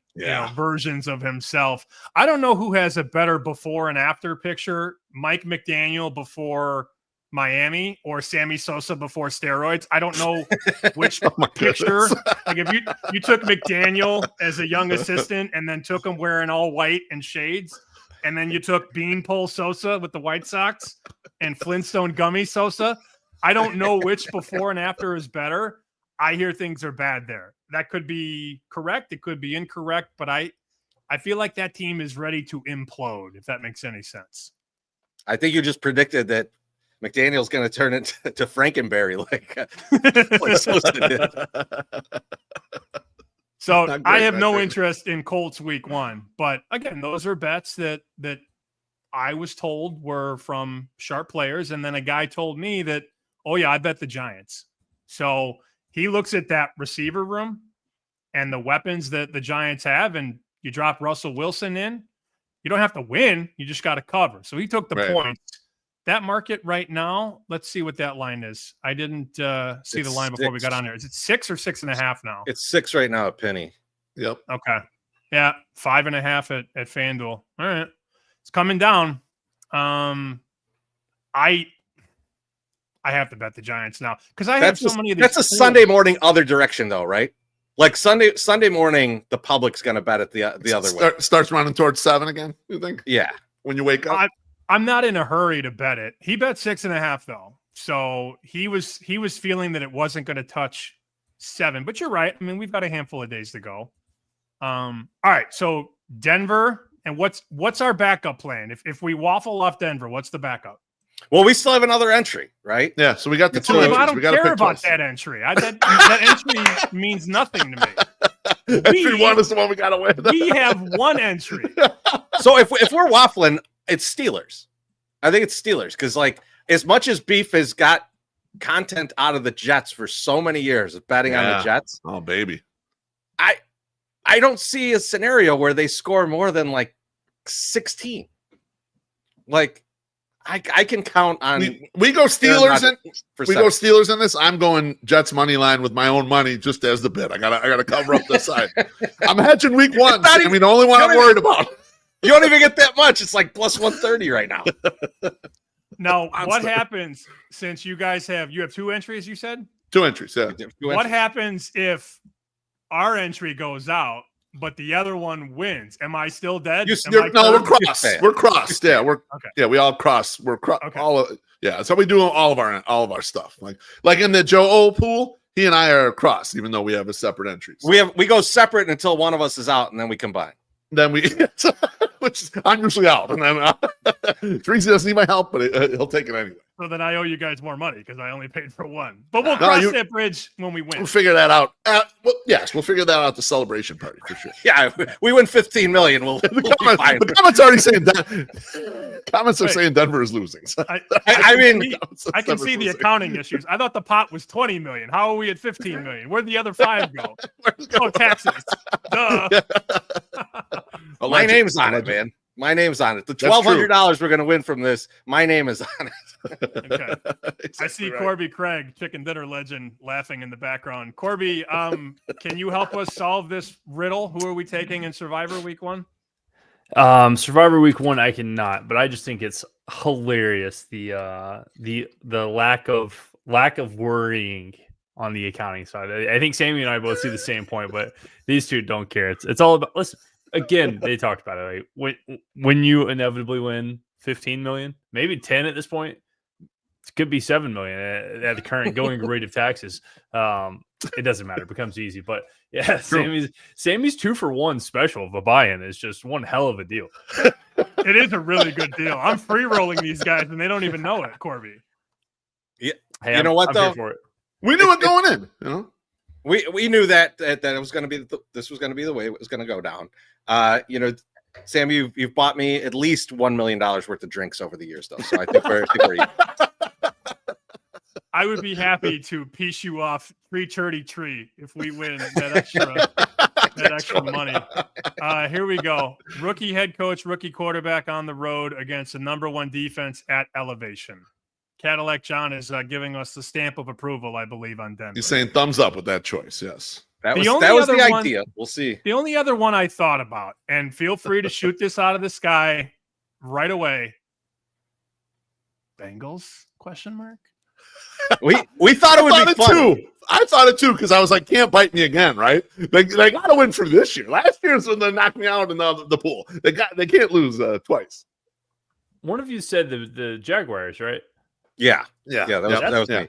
versions of himself. I don't know who has a better before and after picture, Mike McDaniel before Miami or Sammy Sosa before steroids. I don't know which picture. Like if you took McDaniel as a young assistant and then took him wearing all white and shades, and then you took Beanpole Sosa with the White Sox and Flintstone Gummy Sosa, I don't know which before and after is better. I hear things are bad there. That could be correct. It could be incorrect, but I feel like that team is ready to implode, if that makes any sense. I think you just predicted that McDaniel's going to turn into Frankenberry like Sosa did. So I have no interest in Colts week 1, but again, those are bets that I was told were from sharp players. And then a guy told me that, oh yeah, I bet the Giants. So he looks at that receiver room and the weapons that the Giants have, and you drop Russell Wilson in, you don't have to win. You just got to cover. So he took the points. That market right now, let's see what that line is. I didn't see the line before we got on there. Is it 6 or 6.5 now? It's 6 right now at Penny. Yep. Okay. Yeah, 5.5 at FanDuel. All right, it's coming down. I have to bet the Giants now because I have so many of these. That's a Sunday morning other direction though, right? Like Sunday morning, the public's going to bet it the other way. Starts running towards 7 again. You think? Yeah. When you wake up. I'm not in a hurry to bet it. He bet 6.5 though. So he was feeling that it wasn't going to touch 7, but you're right. I mean, we've got a handful of days to go. All right. So Denver, and what's our backup plan? If we waffle off Denver, what's the backup? Well, we still have another entry, right? Yeah. So we got the 2 entries. I don't we care about that entry. That entry means nothing to me. Entry 1 is the one we got to win. We have 1 entry. So if we're waffling, it's Steelers. I think it's Steelers because, like, as much as Beef has got content out of the Jets for so many years of betting on the Jets, oh baby, I don't see a scenario where they score more than like 16. Like, I can count on. We go Steelers go Steelers in this. I'm going Jets money line with my own money just as the bid. I gotta cover up this side. I'm hedging week 1. I mean, the only one I'm worried about. You don't even get that much. It's like plus 130 right now. Now, what happens since you guys have 2 entries, you said? 2 entries, yeah. What happens if our entry goes out, but the other one wins? Am I still dead? No, we're crossed. We're crossed. Yeah, we all cross. We're crossed. Okay. That's how we do all of our stuff. Like in the Joe O pool, he and I are crossed, even though we have a separate entries. We go separate until one of us is out, and then we combine. Then which I'm usually out, and then Teresa doesn't need my help, but he'll take it anyway. So then I owe you guys more money because I only paid for 1. But we'll cross that bridge when we win. We'll figure that out. We'll figure that out at the celebration party for sure. Yeah, we win $15 million. The comments already saying that. Comments are saying Denver is losing. So I mean, I can see the accounting issues. I thought the pot was $20 million. How are we at $15 million? Where'd the other 5 go? Oh, taxes. Duh. My name's on it, man. My name's on it. The $1,200 we're going to win from this, my name is on it. Okay. Exactly. I see right. Corbie Craig, chicken dinner legend, laughing in the background. Corbie, can you help us solve this riddle? Who are we taking in Survivor Week 1? Survivor Week 1, I cannot, but I just think it's hilarious the lack of worrying on the accounting side. I think Sammy and I both see the same point, but these two don't care. It's all about. Listen, again, they talked about it. Like when you inevitably win 15 million, maybe 10 at this point, It could be 7 million at the current going rate of taxes. It doesn't matter. It becomes easy. But yeah, Sammy's 2-for-1 special of a buy-in is just one hell of a deal. It is a really good deal. I'm free rolling these guys, and they don't even know it, Corbie. Yeah. Hey, you know what, though? For it. We knew it going in. You know, we knew that it was going to be this was going to be the way it was going to go down. Sam, you've bought me at least $1 million worth of drinks over the years, though. So I think we're even. I would be happy to piece you off tree if we win that extra money. Here we go. Rookie head coach, rookie quarterback on the road against the #1 defense at elevation. Cadillac John is giving us the stamp of approval, I believe, on Denver. he's saying thumbs up with that choice. Yes. That was the idea. We'll see. The only other one I thought about, and feel free to shoot this out of the sky right away. Bengals? ? We thought it would be fun. Too. I thought it too because I was like, can't bite me again, right? They got to win for this year. Last year's when they knocked me out in the pool. They can't lose twice. One of you said the Jaguars, right? Yeah. Yeah. That was me.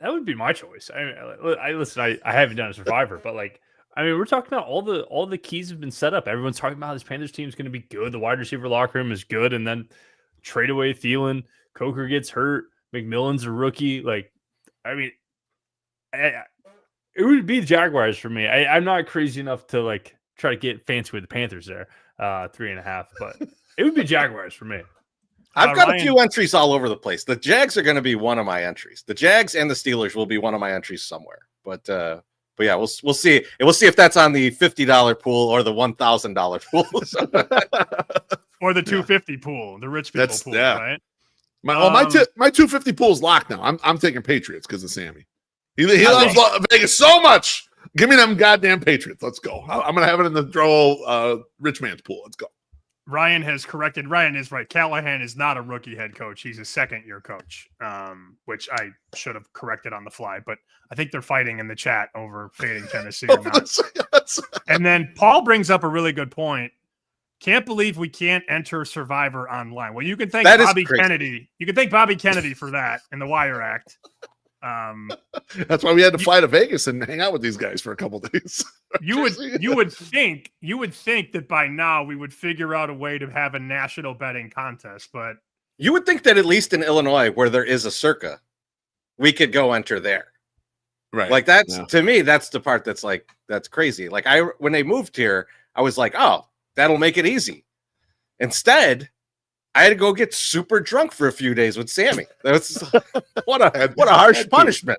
That would be my choice. I haven't done a Survivor, but we're talking about all the keys have been set up. Everyone's talking about how this Panthers team is going to be good. The wide receiver locker room is good, and then trade away Thielen. Coker gets hurt. McMillan's a rookie. It would be the Jaguars for me. I'm not crazy enough to try to get fancy with the Panthers there, 3.5, but it would be Jaguars for me. I've got a few entries all over the place. The Jags are going to be one of my entries. The Jags and the Steelers will be one of my entries somewhere. But yeah, we'll see. We'll see if that's on the $50 pool or the $1,000 pool, or the $250 pool, the rich people pool, right? My 250 pool is locked now. I'm taking Patriots because of Sammy. He loves Vegas so much. Give me them goddamn Patriots. Let's go. I'm gonna have it in the draw rich man's pool. Let's go. Ryan has corrected. Ryan is right. Callahan is not a rookie head coach. He's a second-year coach, which I should have corrected on the fly. But I think they're fighting in the chat over fading Tennessee or not. And then Paul brings up a really good point. Can't believe we can't enter Survivor online. Well, you can thank Bobby Kennedy. You can thank Bobby Kennedy for that in the Wire Act. That's why we had to fly to Vegas and hang out with these guys for a couple of days. You would think that by now we would figure out a way to have a national betting contest, but you would think that at least in Illinois, where there is a circa, we could go enter there. Right. To me, that's the part that's crazy. When they moved here, I was like, oh, that'll make it easy. Instead, I had to go get super drunk for a few days with Sammy. What a harsh punishment.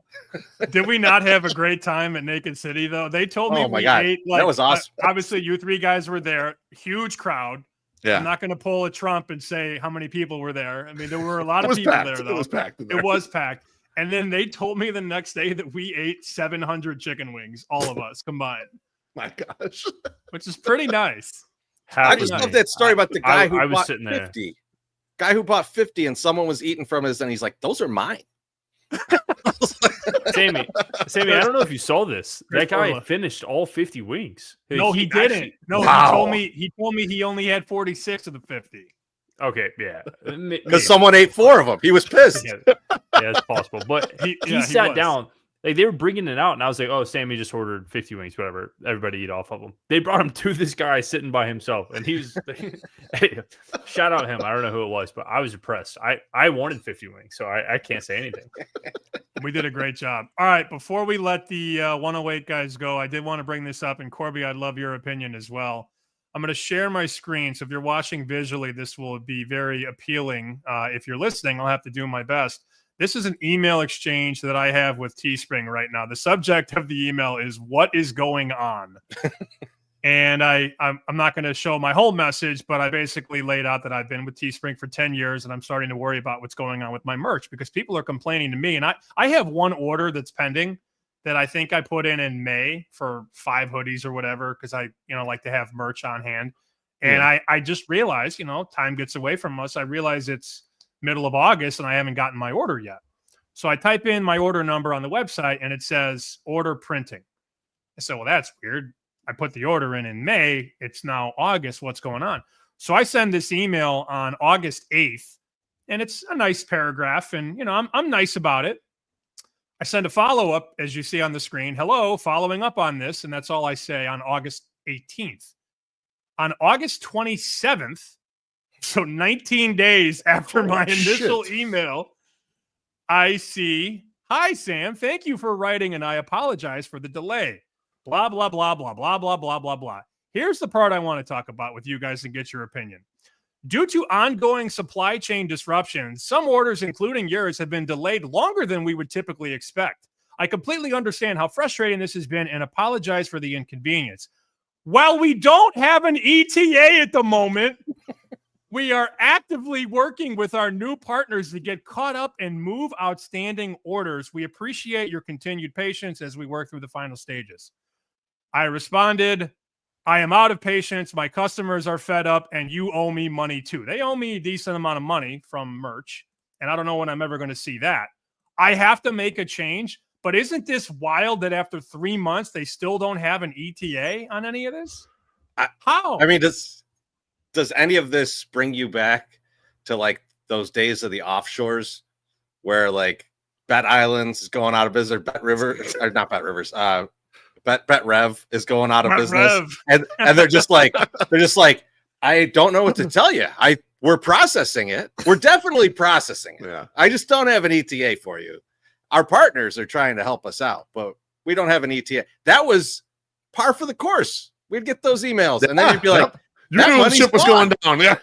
Did we not have a great time at Naked City, though? They told me ate. That was awesome. Obviously, you three guys were there. Huge crowd. Yeah. I'm not going to pull a Trump and say how many people were there. I mean, there were a lot of people there, though. It was packed. It was packed. And then they told me the next day that we ate 700 chicken wings, all of us combined. My gosh. Which is pretty nice. I just love that story about the guy who bought sitting 50. There. Guy who bought 50 and someone was eating from his, and he's like, those are mine. Sammy, I don't know if you saw this. That guy finished all 50 wings. No, he didn't. No, wow. He told me he only had 46 of the 50. Okay, yeah. Because someone ate 4 of them. He was pissed. Yeah, that's possible. But he sat down. They were bringing it out, and I was like, oh, Sammy just ordered 50 wings, whatever. Everybody eat off of them. They brought him to this guy sitting by himself, and he was hey, shout out him. I don't know who it was, but I was impressed. I wanted 50 wings, so I can't say anything. We did a great job. All right, before we let the 108 guys go, I did want to bring this up, and Corbie, I'd love your opinion as well. I'm going to share my screen, so if you're watching visually, this will be very appealing. If you're listening, I'll have to do my best. This is an email exchange that I have with Teespring right now. The subject of the email is "What is going on?" And I'm not going to show my whole message, but I basically laid out that I've been with Teespring for 10 years, and I'm starting to worry about what's going on with my merch because people are complaining to me. And I have one order that's pending that I think I put in May for 5 hoodies or whatever because I like to have merch on hand. And I just realized, time gets away from us. I realize it's middle of August and I haven't gotten my order yet. So I type in my order number on the website and it says order printing. I said, well, that's weird. I put the order in May. It's now August. What's going on? So I send this email on August 8th and it's a nice paragraph, and I'm nice about it. I send a follow-up, as you see on the screen. Hello, following up on this, and that's all I say on August 18th. On August 27th, so 19 days after my initial email, I see, "Hi, Sam. Thank you for writing, and I apologize for the delay. Blah, blah, blah, blah, blah, blah, blah, blah, blah. Here's the part I want to talk about with you guys and get your opinion. Due to ongoing supply chain disruptions, some orders, including yours, have been delayed longer than we would typically expect. I completely understand how frustrating this has been and apologize for the inconvenience. While we don't have an ETA at the moment, we are actively working with our new partners to get caught up and move outstanding orders. We appreciate your continued patience as we work through the final stages." I responded, "I am out of patience. My customers are fed up, and you owe me money too." They owe me a decent amount of money from merch, and I don't know when I'm ever going to see that. I have to make a change, but isn't this wild that after 3 months, they still don't have an ETA on any of this? How? I mean, does any of this bring you back to like those days of the offshores where like Bet Islands is going out of business, or Bet River, or not Bet Rivers, Bet Rev is going out of business, and they're just like, I don't know what to tell you. We're processing it. We're definitely processing it. Yeah. I just don't have an ETA for you. Our partners are trying to help us out, but we don't have an ETA. That was par for the course. We'd get those emails, and then you'd be like, "You knew the ship was going down." Yeah.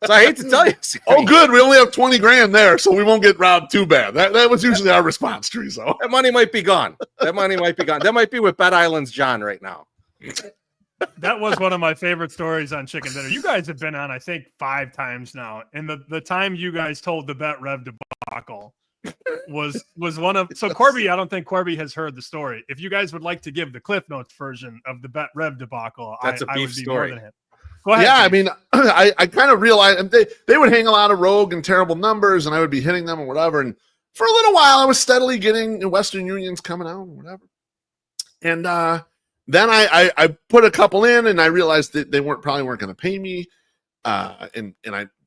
So I hate to tell you. Oh, good. We only have 20 grand there, so we won't get robbed too bad. That was usually our response, Chorizo. That money might be gone. That money might be gone. That might be with Bet Islands John right now. That was one of my favorite stories on Chicken Dinner. You guys have been on, I think, 5 times now. And the time you guys told the Bet Rev debacle was one of... So Corbie, I don't think Corbie has heard the story. If you guys would like to give the Cliff Notes version of the Bet Rev debacle, That's a beef I would be story. more than him. Go ahead. Yeah, I mean, I kind of realized, and they would hang a lot of rogue and terrible numbers, and I would be hitting them or whatever. And for a little while, I was steadily getting Western Unions coming out or whatever. And then I put a couple in, and I realized that they probably weren't going to pay me, and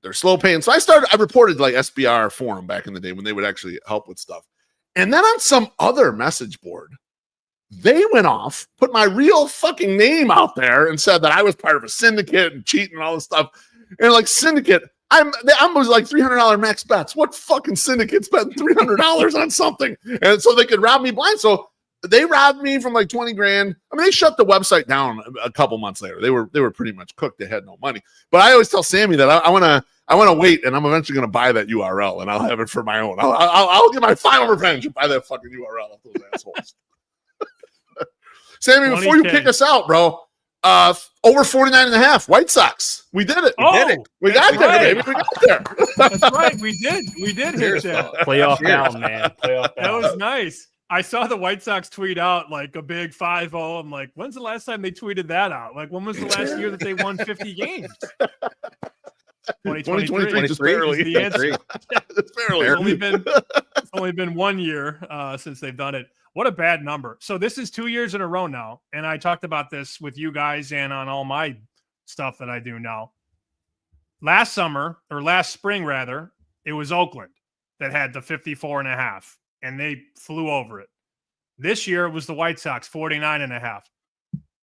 they're slow paying. So I reported like SBR Forum back in the day when they would actually help with stuff. And then on some other message board, they went off, put my real fucking name out there, and said that I was part of a syndicate and cheating and all this stuff. And like, syndicate, I was like $300 max bets. What fucking syndicate spent $300 on something? And so they could rob me blind. So they robbed me from like 20 grand. I mean, they shut the website down a couple months later. They were pretty much cooked. They had no money. But I always tell Sammy that I want to wait, and I'm eventually going to buy that URL, and I'll have it for my own. I'll get my final revenge and buy that fucking URL of those assholes. Sammy, before you kick us out, bro, over 49.5 White Sox. We did it. We did it. We got there, baby. We got there. That's right. We did hit that. Playoff down, man. Playoff down. That was nice. I saw the White Sox tweet out like a big 5-0. I'm like, when's the last time they tweeted that out? Like, when was the last year that they won 50 games? 2023. Just barely. Is the answer. It's barely. It's only been 1 year since they've done it. What a bad number. So this is 2 years in a row now. And I talked about this with you guys and on all my stuff that I do now. Last spring, rather, it was Oakland that had the 54.5, and they flew over it. This year it was the White Sox, 49.5.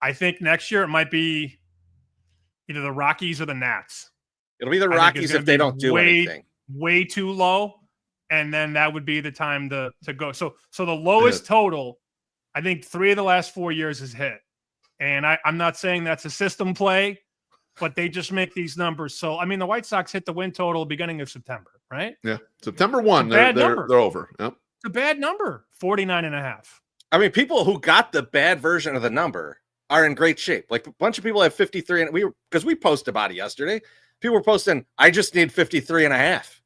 I think next year it might be either the Rockies or the Nats. It'll be the Rockies if they don't do anything. Way too low. And then that would be the time to go. So the lowest total, I think 3 of the last 4 years is hit. And I'm not saying that's a system play, but they just make these numbers. So, I mean, the White Sox hit the win total beginning of September, right? Yeah. September 1, they're over. Yep. It's a bad number, 49.5. I mean, people who got the bad version of the number are in great shape. Like a bunch of people have 53, and because we posted about it yesterday. People were posting, I just need 53.5.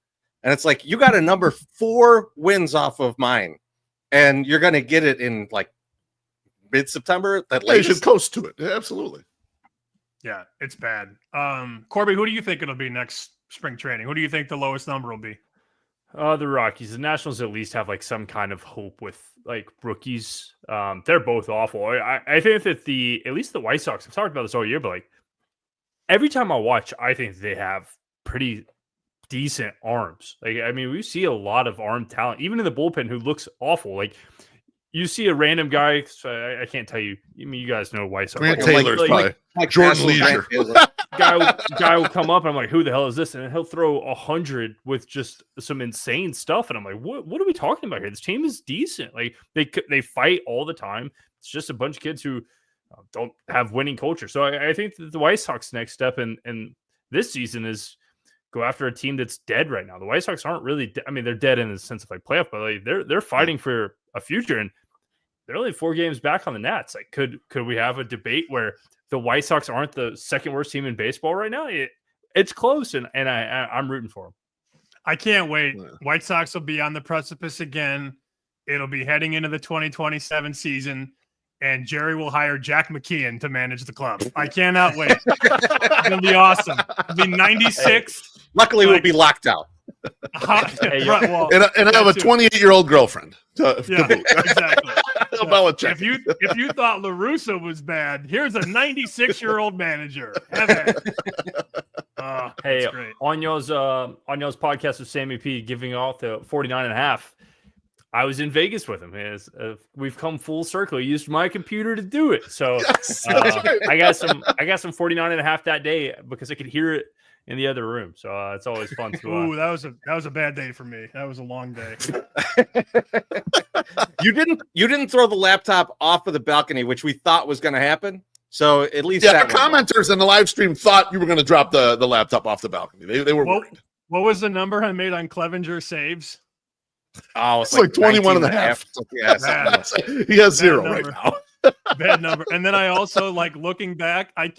And it's like, you got a number 4 wins off of mine, and you're going to get it in like mid-September. You should coast to it. Yeah, absolutely. Yeah, it's bad. Corbie, who do you think it'll be next spring training? Who do you think the lowest number will be? The Rockies. The Nationals at least have like some kind of hope with like rookies. They're both awful. I think that at least the White Sox, I've talked about this all year, but like every time I watch, I think they have pretty decent arms. Like, I mean, we see a lot of arm talent, even in the bullpen, who looks awful. Like, you see a random guy. So I can't tell you. I mean, you guys know White Sox. Grant Taylor's probably Jordan Leisure. Guy will come up and I'm like, who the hell is this? And he'll throw 100 with just some insane stuff. And I'm like, what are we talking about here? This team is decent. Like they fight all the time. It's just a bunch of kids who don't have winning culture. So I think that the White Sox next step in this season is go after a team that's dead right now. The White Sox aren't really, I mean, they're dead in the sense of like playoff, but like they're fighting for a future, and they're only 4 games back on the Nats. Like, could we have a debate where the White Sox aren't the second worst team in baseball right now? It's close, and I'm rooting for them. I can't wait. White Sox will be on the precipice again. It'll be heading into the 2027 season, and Jerry will hire Jack McKeon to manage the club. I cannot wait. It's going to be awesome. It'll be 96. Luckily, we'll be locked out. And I have a 28-year-old girlfriend. Exactly. Belichick. If you thought La Russa was bad, here's a 96-year-old manager. Have it. Hey, on y'all's podcast with Sammy P giving out the 49.5. I was in Vegas with him. We've come full circle. He used my computer to do it. So yes, right. I got some 49.5 that day because I could hear it in the other room. So it's always fun to Ooh, that was a bad day for me. That was a long day. You didn't throw the laptop off of the balcony, which we thought was going to happen. So at least the commenters in the live stream thought you were going to drop the laptop off the balcony. They were worried. What was the number I made on Clevenger saves? Oh, it's like 21.5. He has 0 right now. Bad number. And then I also, like, looking back, I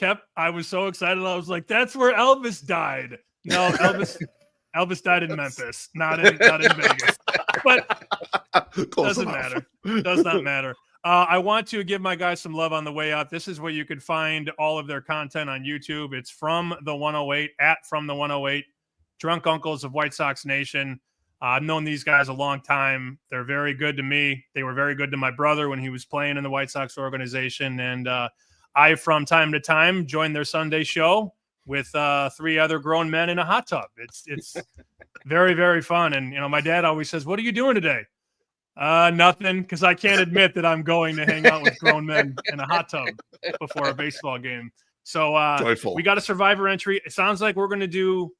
was so excited. I was like, that's where Elvis died. No, Elvis died in Memphis, not in Vegas. But doesn't matter. Does not matter. I want to give my guys some love on the way out. This is where you could find all of their content on YouTube. It's From the 108, @From the 108, Drunk Uncles of White Sox Nation. I've known these guys a long time. They're very good to me. They were very good to my brother when he was playing in the White Sox organization. And I, from time to time, joined their Sunday show with 3 other grown men in a hot tub. It's very, very fun. And, my dad always says, what are you doing today? Nothing, because I can't admit that I'm going to hang out with grown men in a hot tub before a baseball game. So we got a survivor entry. It sounds like we're going to do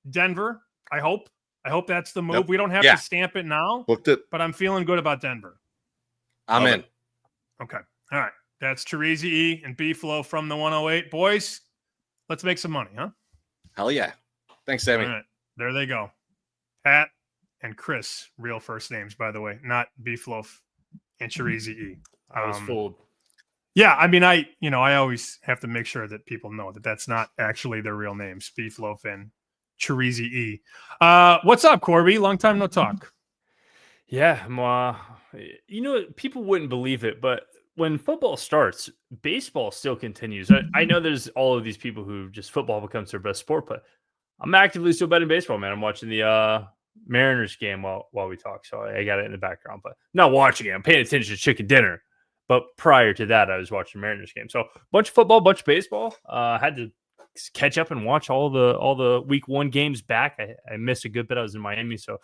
Denver, I hope. I hope that's the move. Yep. We don't have to stamp it now, booked it, but I'm feeling good about Denver. I'm in. Okay. All right. That's Chorizy-E and BeefLoaf from the 108. Boys, let's make some money, huh? Hell yeah. Thanks, Sammy. All right. There they go. Pat and Chris, real first names, by the way, not BeefLoaf and Chorizy-E. I was fooled. Yeah, I mean, I always have to make sure that people know that that's not actually their real names, BeefLoaf and Chorizy-E. What's up, Corbie? Long time no talk. Yeah, people wouldn't believe it, but when football starts, baseball still continues. I know there's all of these people who just football becomes their best sport, but I'm actively still betting baseball, man. I'm watching the Mariners game while we talk, so I got it in the background, but not watching it. I'm paying attention to Chicken Dinner, but prior to that, I was watching Mariners game. So bunch of football, bunch of baseball. Had to catch up and watch all the week 1 games back. I missed a good bit. I was in Miami, so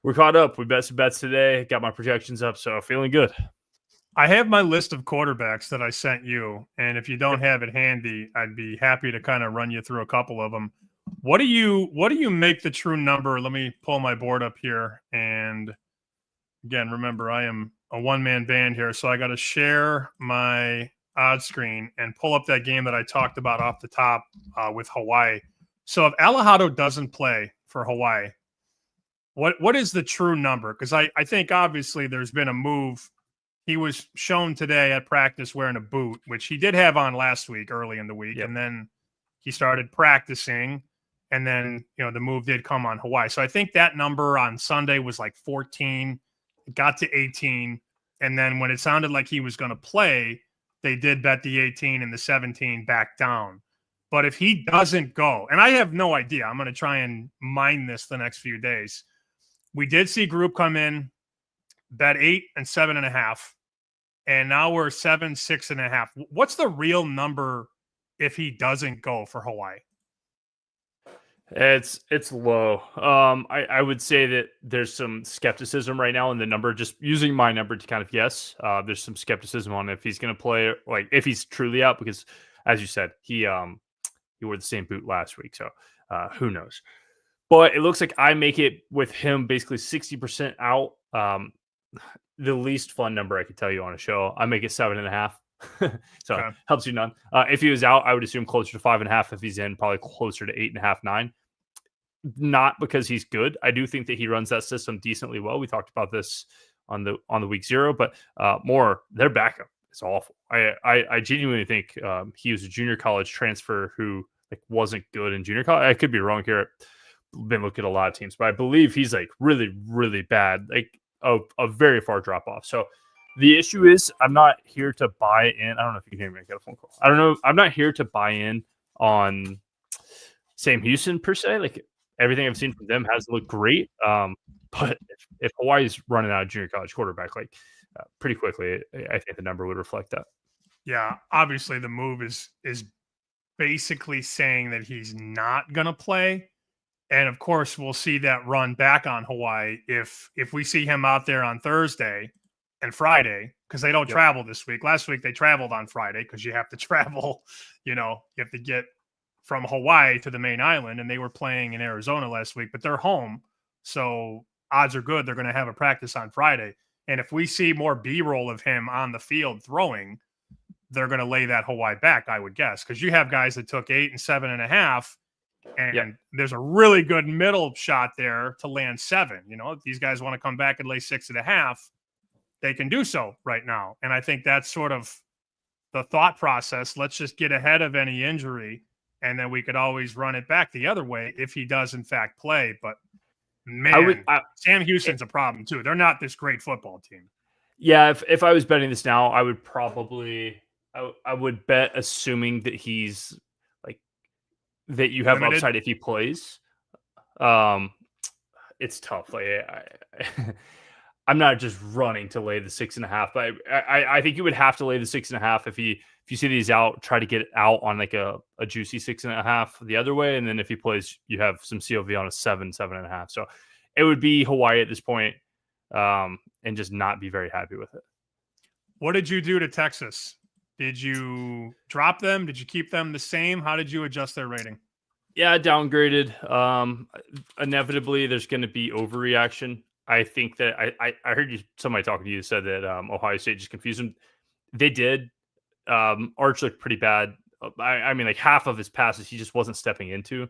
we're caught up. We bet some bets today. Got my projections up, so feeling good. I have my list of quarterbacks that I sent you, and if you don't have it handy, I'd be happy to kind of run you through a couple of them. What do you make the true number? Let me pull my board up here, and again, remember I am a one-man band here, so I got to share my odds screen and pull up that game that I talked about off the top with Hawaii. So if Alejandro doesn't play for Hawaii, what is the true number? Because I think obviously there's been a move. He was shown today at practice wearing a boot, which he did have on last week, early in the week. Yep. And then he started practicing, and then, the move did come on Hawaii. So I think that number on Sunday was like 14. It got to 18. And then when it sounded like he was going to play, they did bet the 18 and the 17 back down. But if he doesn't go, and I have no idea, I'm going to try and mine this the next few days. We did see group come in, bet 8 and 7.5. And now we're 7, 6.5. What's the real number if he doesn't go for Hawaii? It's low. I would say that there's some skepticism right now in the number. Just using my number to kind of guess. There's some skepticism on if he's going to play, like if he's truly out, because as you said, he wore the same boot last week, so who knows? But it looks like I make it with him basically 60% out. The least fun number I could tell you on a show, I make it 7.5. So Okay. helps you none. If he was out, I would assume closer to 5.5. If he's in, probably closer to 8.5, 9. Not because he's good. I do think that he runs that system decently well. We talked about this on the week 0, but more their backup is awful. I genuinely think he was a junior college transfer who like wasn't good in junior college. I could be wrong here. I've been looking at a lot of teams, but I believe he's like really, really bad. Like a very far drop off. So the issue is I'm not here to buy in. I don't know if you can hear me. I got a phone call. I don't know. I'm not here to buy in on Sam Houston per se. Like everything I've seen from them has looked great. But if Hawaii's running out of junior college quarterback, like pretty quickly, I think the number would reflect that. Yeah, obviously the move is basically saying that he's not going to play. And of course, we'll see that run back on Hawaii if we see him out there on Thursday and Friday, because they don't travel this week. Last week they traveled on Friday because you have to travel, you have to get from Hawaii to the main island, and they were playing in Arizona last week, but they're home. So odds are good they're going to have a practice on Friday. And if we see more B-roll of him on the field throwing, they're going to lay that Hawaii back, I would guess, because you have guys that took 8 and 7.5. And there's a really good middle shot there to land 7. If these guys want to come back and lay 6.5, they can do so right now. And I think that's sort of the thought process. Let's just get ahead of any injury, and then we could always run it back the other way if he does in fact play. But man, Sam Houston's a problem too. They're not this great football team. Yeah, if I was betting this now, I would probably I would bet assuming that he's that you have Limited. upside if he plays. It's tough. Like I'm not just running to lay the 6.5, but I think you would have to lay the 6.5 if you see these out, try to get it out on like a juicy 6.5 the other way, and then if he plays, you have some COV on a 7.5. So it would be Hawaii at this point, and just not be very happy with it. What did you do to Texas? Did you drop them? Did you keep them the same? How did you adjust their rating? Yeah, downgraded. Inevitably, there's going to be overreaction. I think that I heard somebody talking to you said that Ohio State just confused them. They did. Arch looked pretty bad. I mean, like half of his passes he just wasn't stepping into.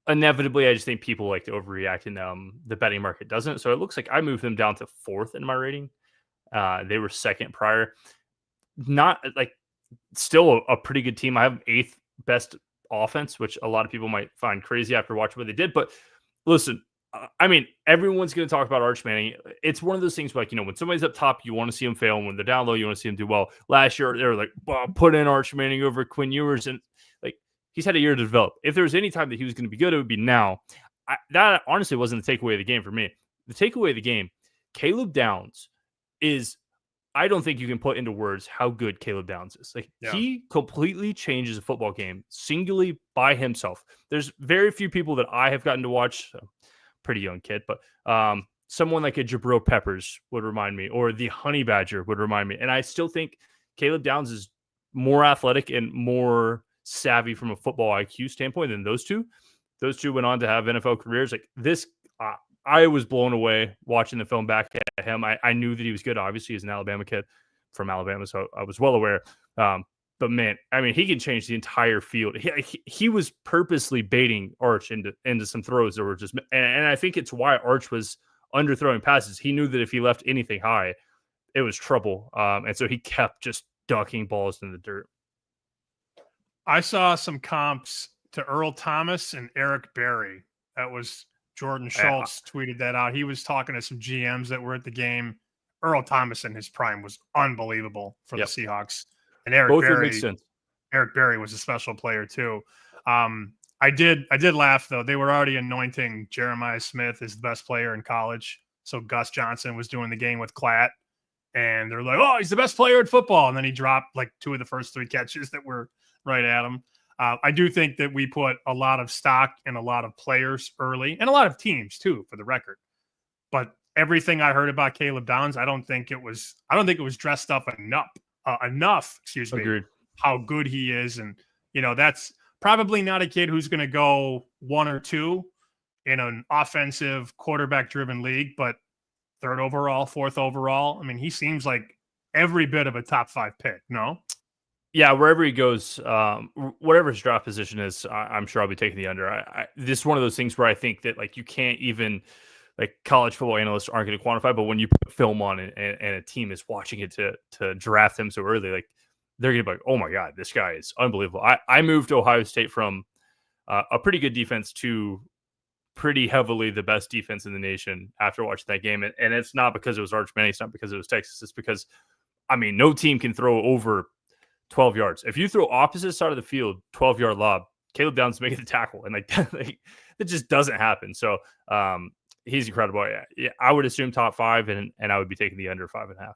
Inevitably, I just think people like to overreact, and the betting market doesn't. So it looks like I moved them down to 4th in my rating. They were 2nd prior. Not like still a pretty good team. I have 8th best offense, which a lot of people might find crazy after watching what they did. But listen, I mean, everyone's going to talk about Arch Manning. It's one of those things like, when somebody's up top, you want to see them fail. And when they're down low, you want to see them do well. Last year, they were like, put in Arch Manning over Quinn Ewers. And like, he's had a year to develop. If there was any time that he was going to be good, it would be now. That honestly wasn't the takeaway of the game for me. The takeaway of the game, Caleb Downs is, I don't think you can put into words how good Caleb Downs is. Like he completely changes a football game singly by himself. There's very few people that I have gotten to watch. Pretty young kid, but someone like a Jabril Peppers would remind me, or the Honey Badger would remind me. And I still think Caleb Downs is more athletic and more savvy from a football IQ standpoint than those two. Those two went on to have NFL careers. Like this, I was blown away watching the film back at him. I knew that he was good. Obviously, he's an Alabama kid from Alabama, so I was well aware. But man, I mean, he can change the entire field. He was purposely baiting Arch into some throws that were just, and I think it's why Arch was underthrowing passes. He knew that if he left anything high, it was trouble. And so he kept just ducking balls in the dirt. I saw some comps to Earl Thomas and Eric Berry. That was Jordan Schultz tweeted that out. He was talking to some GMs that were at the game. Earl Thomas in his prime was unbelievable for the Seahawks. And Eric Berry was a special player too. I did laugh though. They were already anointing Jeremiah Smith as the best player in college. So Gus Johnson was doing the game with Klatt, and they're like, "Oh, he's the best player in football." And then he dropped like 2 of the first 3 catches that were right at him. I do think that we put a lot of stock in a lot of players early and a lot of teams too, for the record. But everything I heard about Caleb Downs, I don't think it was dressed up enough, excuse me, Agreed. how good he is. And, that's probably not a kid who's going to go 1 or 2 in an offensive quarterback driven league, but 3rd overall, 4th overall. I mean, he seems like every bit of a top 5 pick. No? Yeah, wherever he goes, whatever his draft position is, I'm sure I'll be taking the under. This is one of those things where I think that like you can't even, like, college football analysts aren't going to quantify, but when you put film on and a team is watching it to draft him so early, like they're going to be like, oh my God, this guy is unbelievable. I moved to Ohio State from a pretty good defense to pretty heavily the best defense in the nation after watching that game. And it's not because it was Arch Manning, it's not because it was Texas. It's because, I mean, no team can throw over 12 yards. If you throw opposite side of the field, 12-yard lob, Caleb Downs making the tackle. And like it just doesn't happen. So he's incredible. Yeah, I would assume top 5 and I would be taking the under 5.5.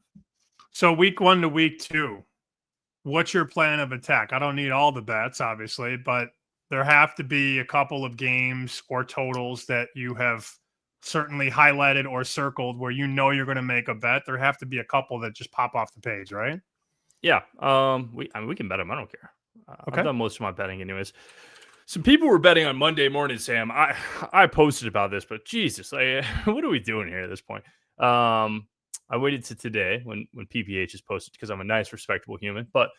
So week 1 to week 2, what's your plan of attack? I don't need all the bets, obviously, but there have to be a couple of games or totals that you have certainly highlighted or circled where you're going to make a bet. There have to be a couple that just pop off the page, right? Yeah. We can bet them. I don't care. Okay. I've done most of my betting anyways. Some people were betting on Monday morning, Sam. I posted about this, but Jesus, like, what are we doing here at this point? I waited to today when PPH is posted because I'm a nice, respectable human. But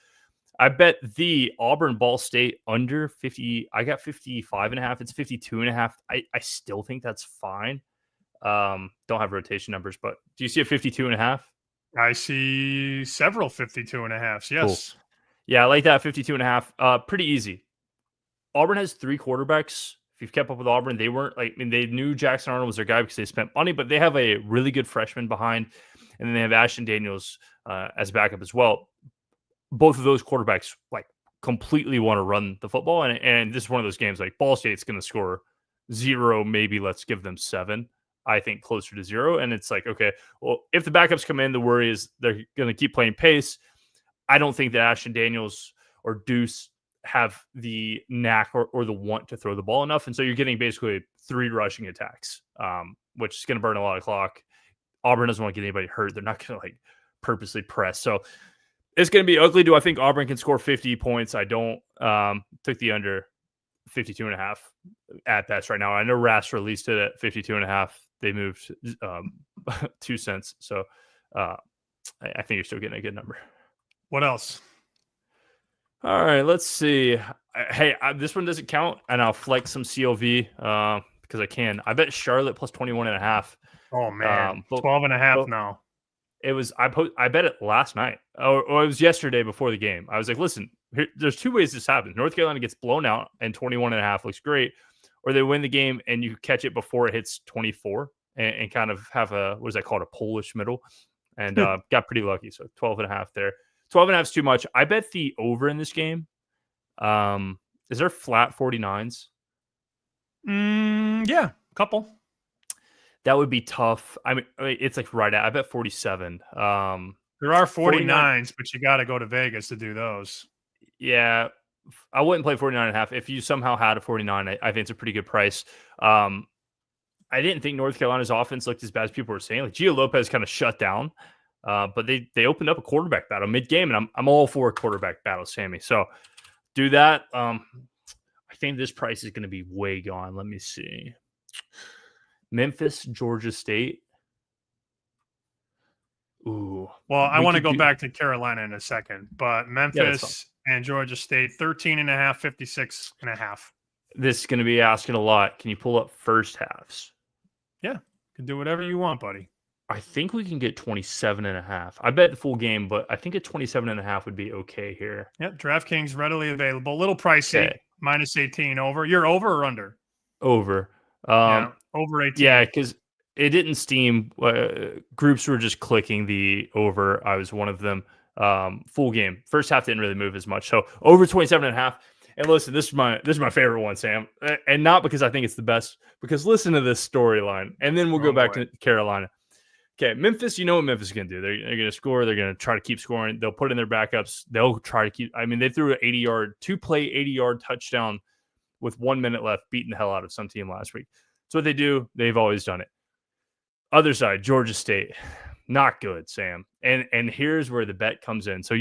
I bet the Auburn Ball State under 50. I got 55.5. It's 52.5. I still think that's fine. Don't have rotation numbers, but do you see a 52.5? I see several 52.5s. Yes. Cool. Yeah, I like that 52.5. Pretty easy. Auburn has 3 quarterbacks. If you've kept up with Auburn, they weren't like, I mean, they knew Jackson Arnold was their guy because they spent money, but they have a really good freshman behind, and then they have Ashton Daniels as backup as well. Both of those quarterbacks like completely want to run the football, and this is one of those games like Ball State's going to score 0, maybe let's give them 7. I think closer to 0, and it's like, okay, well, if the backups come in, the worry is they're going to keep playing pace. I don't think that Ashton Daniels or Deuce have the knack or the want to throw the ball enough. And so you're getting basically 3 rushing attacks, which is going to burn a lot of clock. Auburn doesn't want to get anybody hurt. They're not going to like purposely press. So it's going to be ugly. Do I think Auburn can score 50 points? I don't. Took the under 52.5 at best right now. I know RAS released it at 52.5. They moved 2 cents. So I think you're still getting a good number. What else? All right, let's see. Hey, this one doesn't count, and I'll flex some CLV because I can. I bet Charlotte plus 21.5. Oh man, 12.5 now. It was I bet it last night, or it was yesterday before the game. I was like, listen, there's 2 ways this happens. North Carolina gets blown out, and 21.5 looks great, or they win the game and you catch it before it hits 24, and kind of have a what is that called, a Polish middle, and got pretty lucky. So 12.5 there. 12.5 is too much. I bet the over in this game. Is there flat 49s? Yeah, couple. That would be tough. I mean, it's like right at, I bet 47. There are 49s, but you got to go to Vegas to do those. Yeah, I wouldn't play 49.5. If you somehow had a 49, I think it's a pretty good price. I didn't think North Carolina's offense looked as bad as people were saying. Like Gio Lopez kind of shut down. But they opened up a quarterback battle mid-game, and I'm all for a quarterback battle, Sammy. So do that. I think this price is going to be way gone. Let me see. Memphis, Georgia State. Ooh. Well, I want to go back to Carolina in a second, but Memphis and Georgia State, 13.5, 56.5. This is going to be asking a lot. Can you pull up first halves? Yeah, can do whatever you want, buddy. I think we can get 27.5. I bet the full game, but I think a 27.5 would be okay here. Yep, DraftKings readily available. A little pricey. Okay. Minus 18 over. You're over or under? Over. Over 18. Yeah, because it didn't steam. Groups were just clicking the over. I was one of them. Full game. First half didn't really move as much. So over 27.5. And listen, this is my favorite one, Sam. And not because I think it's the best, because listen to this storyline. And then we'll go back to Carolina. Okay, Memphis, you know what Memphis is going to do. They're going to score. They're going to try to keep scoring. They'll put in their backups. They'll try to keep. I mean, they threw an 2-play 80-yard touchdown with 1 minute left, beating the hell out of some team last week. That's what they do. They've always done it. Other side, Georgia State, not good, Sam. And here's where the bet comes in. So,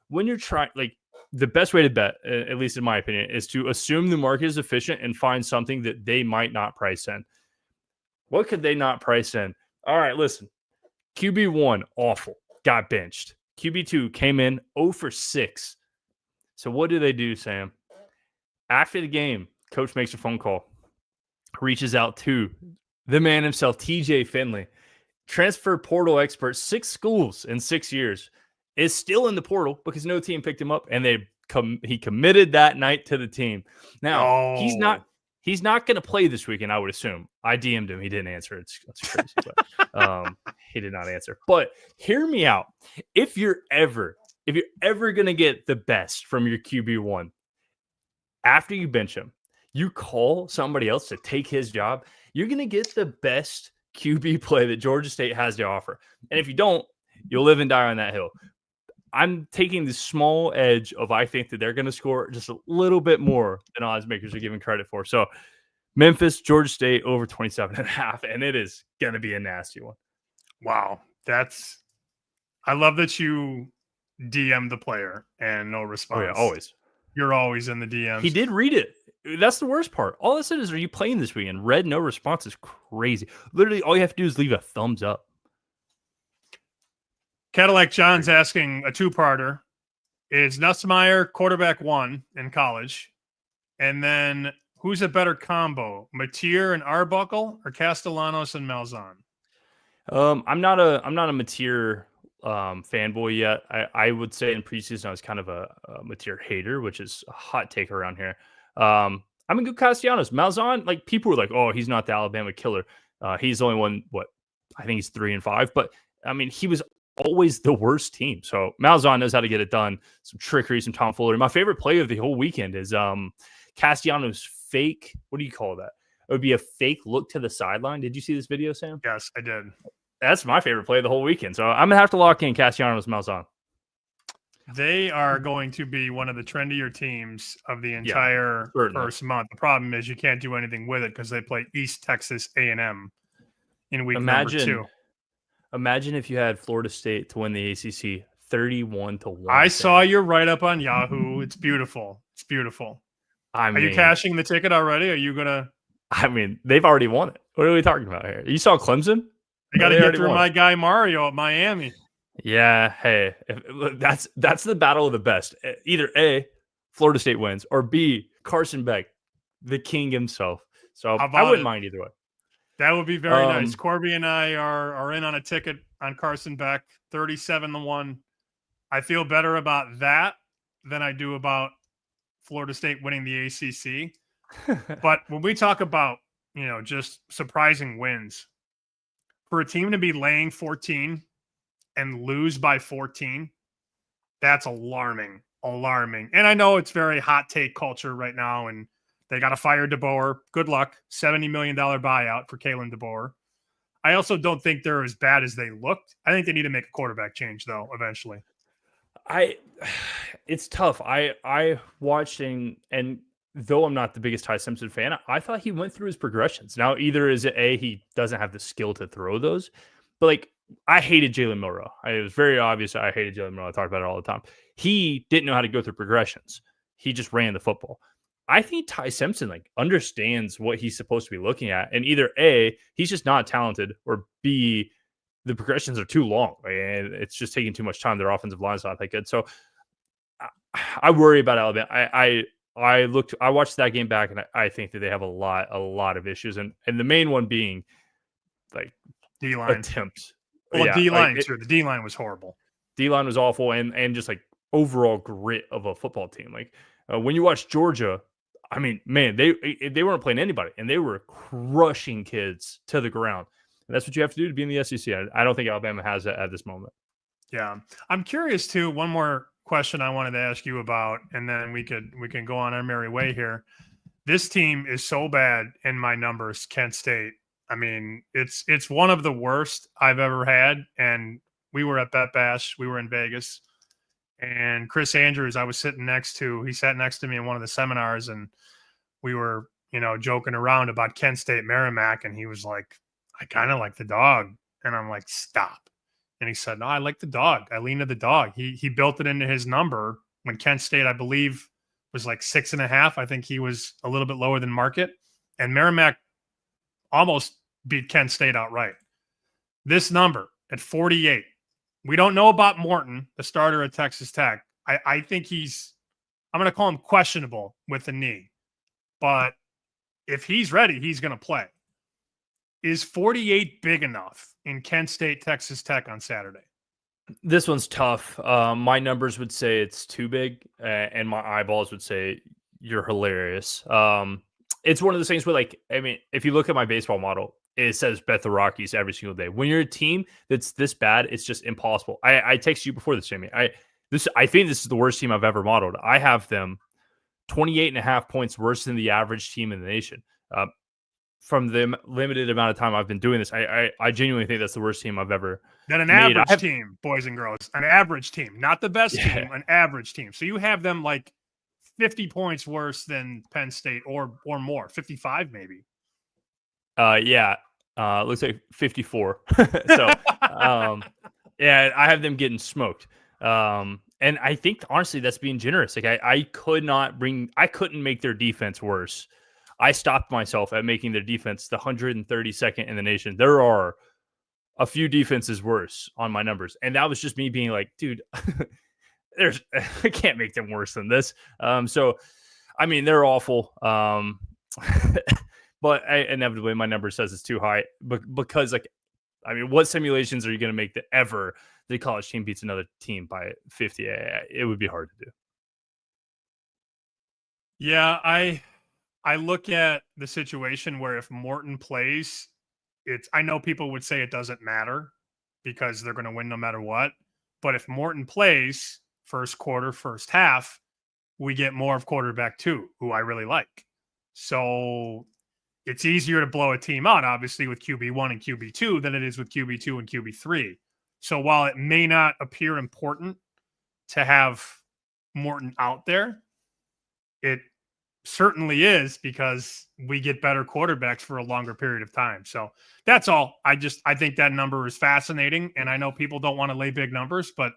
when you're trying, like, the best way to bet, at least in my opinion, is to assume the market is efficient and find something that they might not price in. What could they not price in? All right, listen. QB1, awful, got benched. QB2 came in 0 for 6. So what do, Sam? After the game, coach makes a phone call, reaches out to the man himself, TJ Finley, transfer portal expert, 6 schools in 6 years, is still in the portal because no team picked him up, and he committed that night to the team. Now, he's not going to play this weekend, I would assume. I DM'd him. He didn't answer. That's crazy. But, he did not answer. But hear me out. If you're ever going to get the best from your QB1, after you bench him, you call somebody else to take his job, you're going to get the best QB play that Georgia State has to offer. And if you don't, you'll live and die on that hill. I'm taking the small edge of I think that they're going to score just a little bit more than odds makers are giving credit for. So Memphis, Georgia State over 27.5, and it is going to be a nasty one. Wow. I love that you DM the player and no response. Oh, yeah, always. You're always in the DMs. He did read it. That's the worst part. All it said is, are you playing this weekend? Read no response is crazy. Literally, all you have to do is leave a thumbs up. Cadillac John's asking a two-parter. Is Nussmeier quarterback 1 in college? And then who's a better combo, Mateer and Arbuckle or Castellanos and Malzahn? I'm not a Mateer fanboy yet. I would say in preseason I was kind of a Mateer hater, which is a hot take around here. I'm a good Castellanos. Malzahn, like, people were like, oh, he's not the Alabama killer. He's the only one, I think he's 3-5. But I mean, he was always the worst team. So Malzahn knows how to get it done. Some trickery, some tomfoolery. My favorite play of the whole weekend is Castellanos' fake. What do you call that? It would be a fake look to the sideline. Did you see this video, Sam? Yes, I did. That's my favorite play of the whole weekend. So I'm going to have to lock in Castellanos Malzahn. They are going to be one of the trendier teams of the entire first month. The problem is you can't do anything with it because they play East Texas A&M in week number 2. Imagine if you had Florida State to win the ACC 31-1. I saw your write-up on Yahoo. It's beautiful. It's beautiful. Are you cashing the ticket already? Are you going to? I mean, they've already won it. What are we talking about here? You saw Clemson? I got to get through my guy Mario at Miami. Yeah, hey, that's the battle of the best. Either A, Florida State wins, or B, Carson Beck, the king himself. So I wouldn't mind either way. That would be very nice. Corbie and I are in on a ticket on Carson Beck, 37-1. I feel better about that than I do about Florida State winning the ACC. But when we talk about, just surprising wins, for a team to be laying 14 and lose by 14, that's alarming. And I know it's very hot take culture right now, and they got to fire DeBoer. Good luck. $70 million buyout for Kalen DeBoer. I also don't think they're as bad as they looked. I think they need to make a quarterback change, though, eventually. It's tough. I watched and though I'm not the biggest Ty Simpson fan, I thought he went through his progressions. Now, either is it A, he doesn't have the skill to throw those, but I hated Jalen Milroe. It was very obvious I hated Jalen Milroe. I talk about it all the time. He didn't know how to go through progressions. He just ran the football. I think Ty Simpson understands what he's supposed to be looking at, and either A, he's just not talented, or B, the progressions are too long, and it's just taking too much time. Their offensive line's not that good. So I worry about Alabama. I watched that game back, and I think that they have a lot of issues, and the main one being D-line attempts. Well, yeah, D-line too. The D-line was horrible. D-line was awful, and just overall grit of a football team. When you watch Georgia, I mean, man, they weren't playing anybody, and they were crushing kids to the ground. And that's what you have to do to be in the SEC. I don't think Alabama has that at this moment. Yeah, I'm curious too. One more question I wanted to ask you about, and then we can go on our merry way here. This team is so bad in my numbers, Kent State. I mean, it's one of the worst I've ever had. And we were at Bet Bash. We were in Vegas. And Chris Andrews, I was sitting next to, he sat next to me in one of the seminars, and we were, joking around about Kent State Merrimack. And he was like, I kind of like the dog. And I'm like, stop. And he said, no, I like the dog. I lean to the dog. He built it into his number when Kent State, I believe, was like 6.5. I think he was a little bit lower than market. And Merrimack almost beat Kent State outright. This number at 48. We don't know about Morton, the starter at Texas Tech. I think I'm going to call him questionable with the knee. But if he's ready, he's going to play. Is 48 big enough in Kent State, Texas Tech on Saturday? This one's tough. My numbers would say it's too big, and my eyeballs would say you're hilarious. It's one of those things where, if you look at my baseball model, it says bet the Rockies every single day. When you're a team that's this bad, it's just impossible. I texted you before this, Jamie. I think this is the worst team I've ever modeled. I have them 28.5 points worse than the average team in the nation. From the limited amount of time I've been doing this, I genuinely think that's the worst team I've ever made. An average team, boys and girls. An average team. Not the best team, an average team. So you have them like 50 points worse than Penn State or more. 55 maybe. Looks like 54. So, I have them getting smoked. And I think honestly that's being generous. Like I couldn't make their defense worse. I stopped myself at making their defense the 132nd in the nation. There are a few defenses worse on my numbers, and that was just me being like, dude, I can't make them worse than this. So, I mean, they're awful. But inevitably my number says it's too high, because what simulations are you going to make that ever the college team beats another team by 50? It would be hard to do. Yeah, I look at the situation where if Morton plays, I know people would say it doesn't matter because they're going to win no matter what. But if Morton plays first quarter, first half, we get more of quarterback 2, who I really like. So it's easier to blow a team out, obviously, with QB1 and QB2 than it is with QB2 and QB3. So while it may not appear important to have Morton out there, it certainly is, because we get better quarterbacks for a longer period of time. So that's all. I think that number is fascinating. And I know people don't want to lay big numbers, but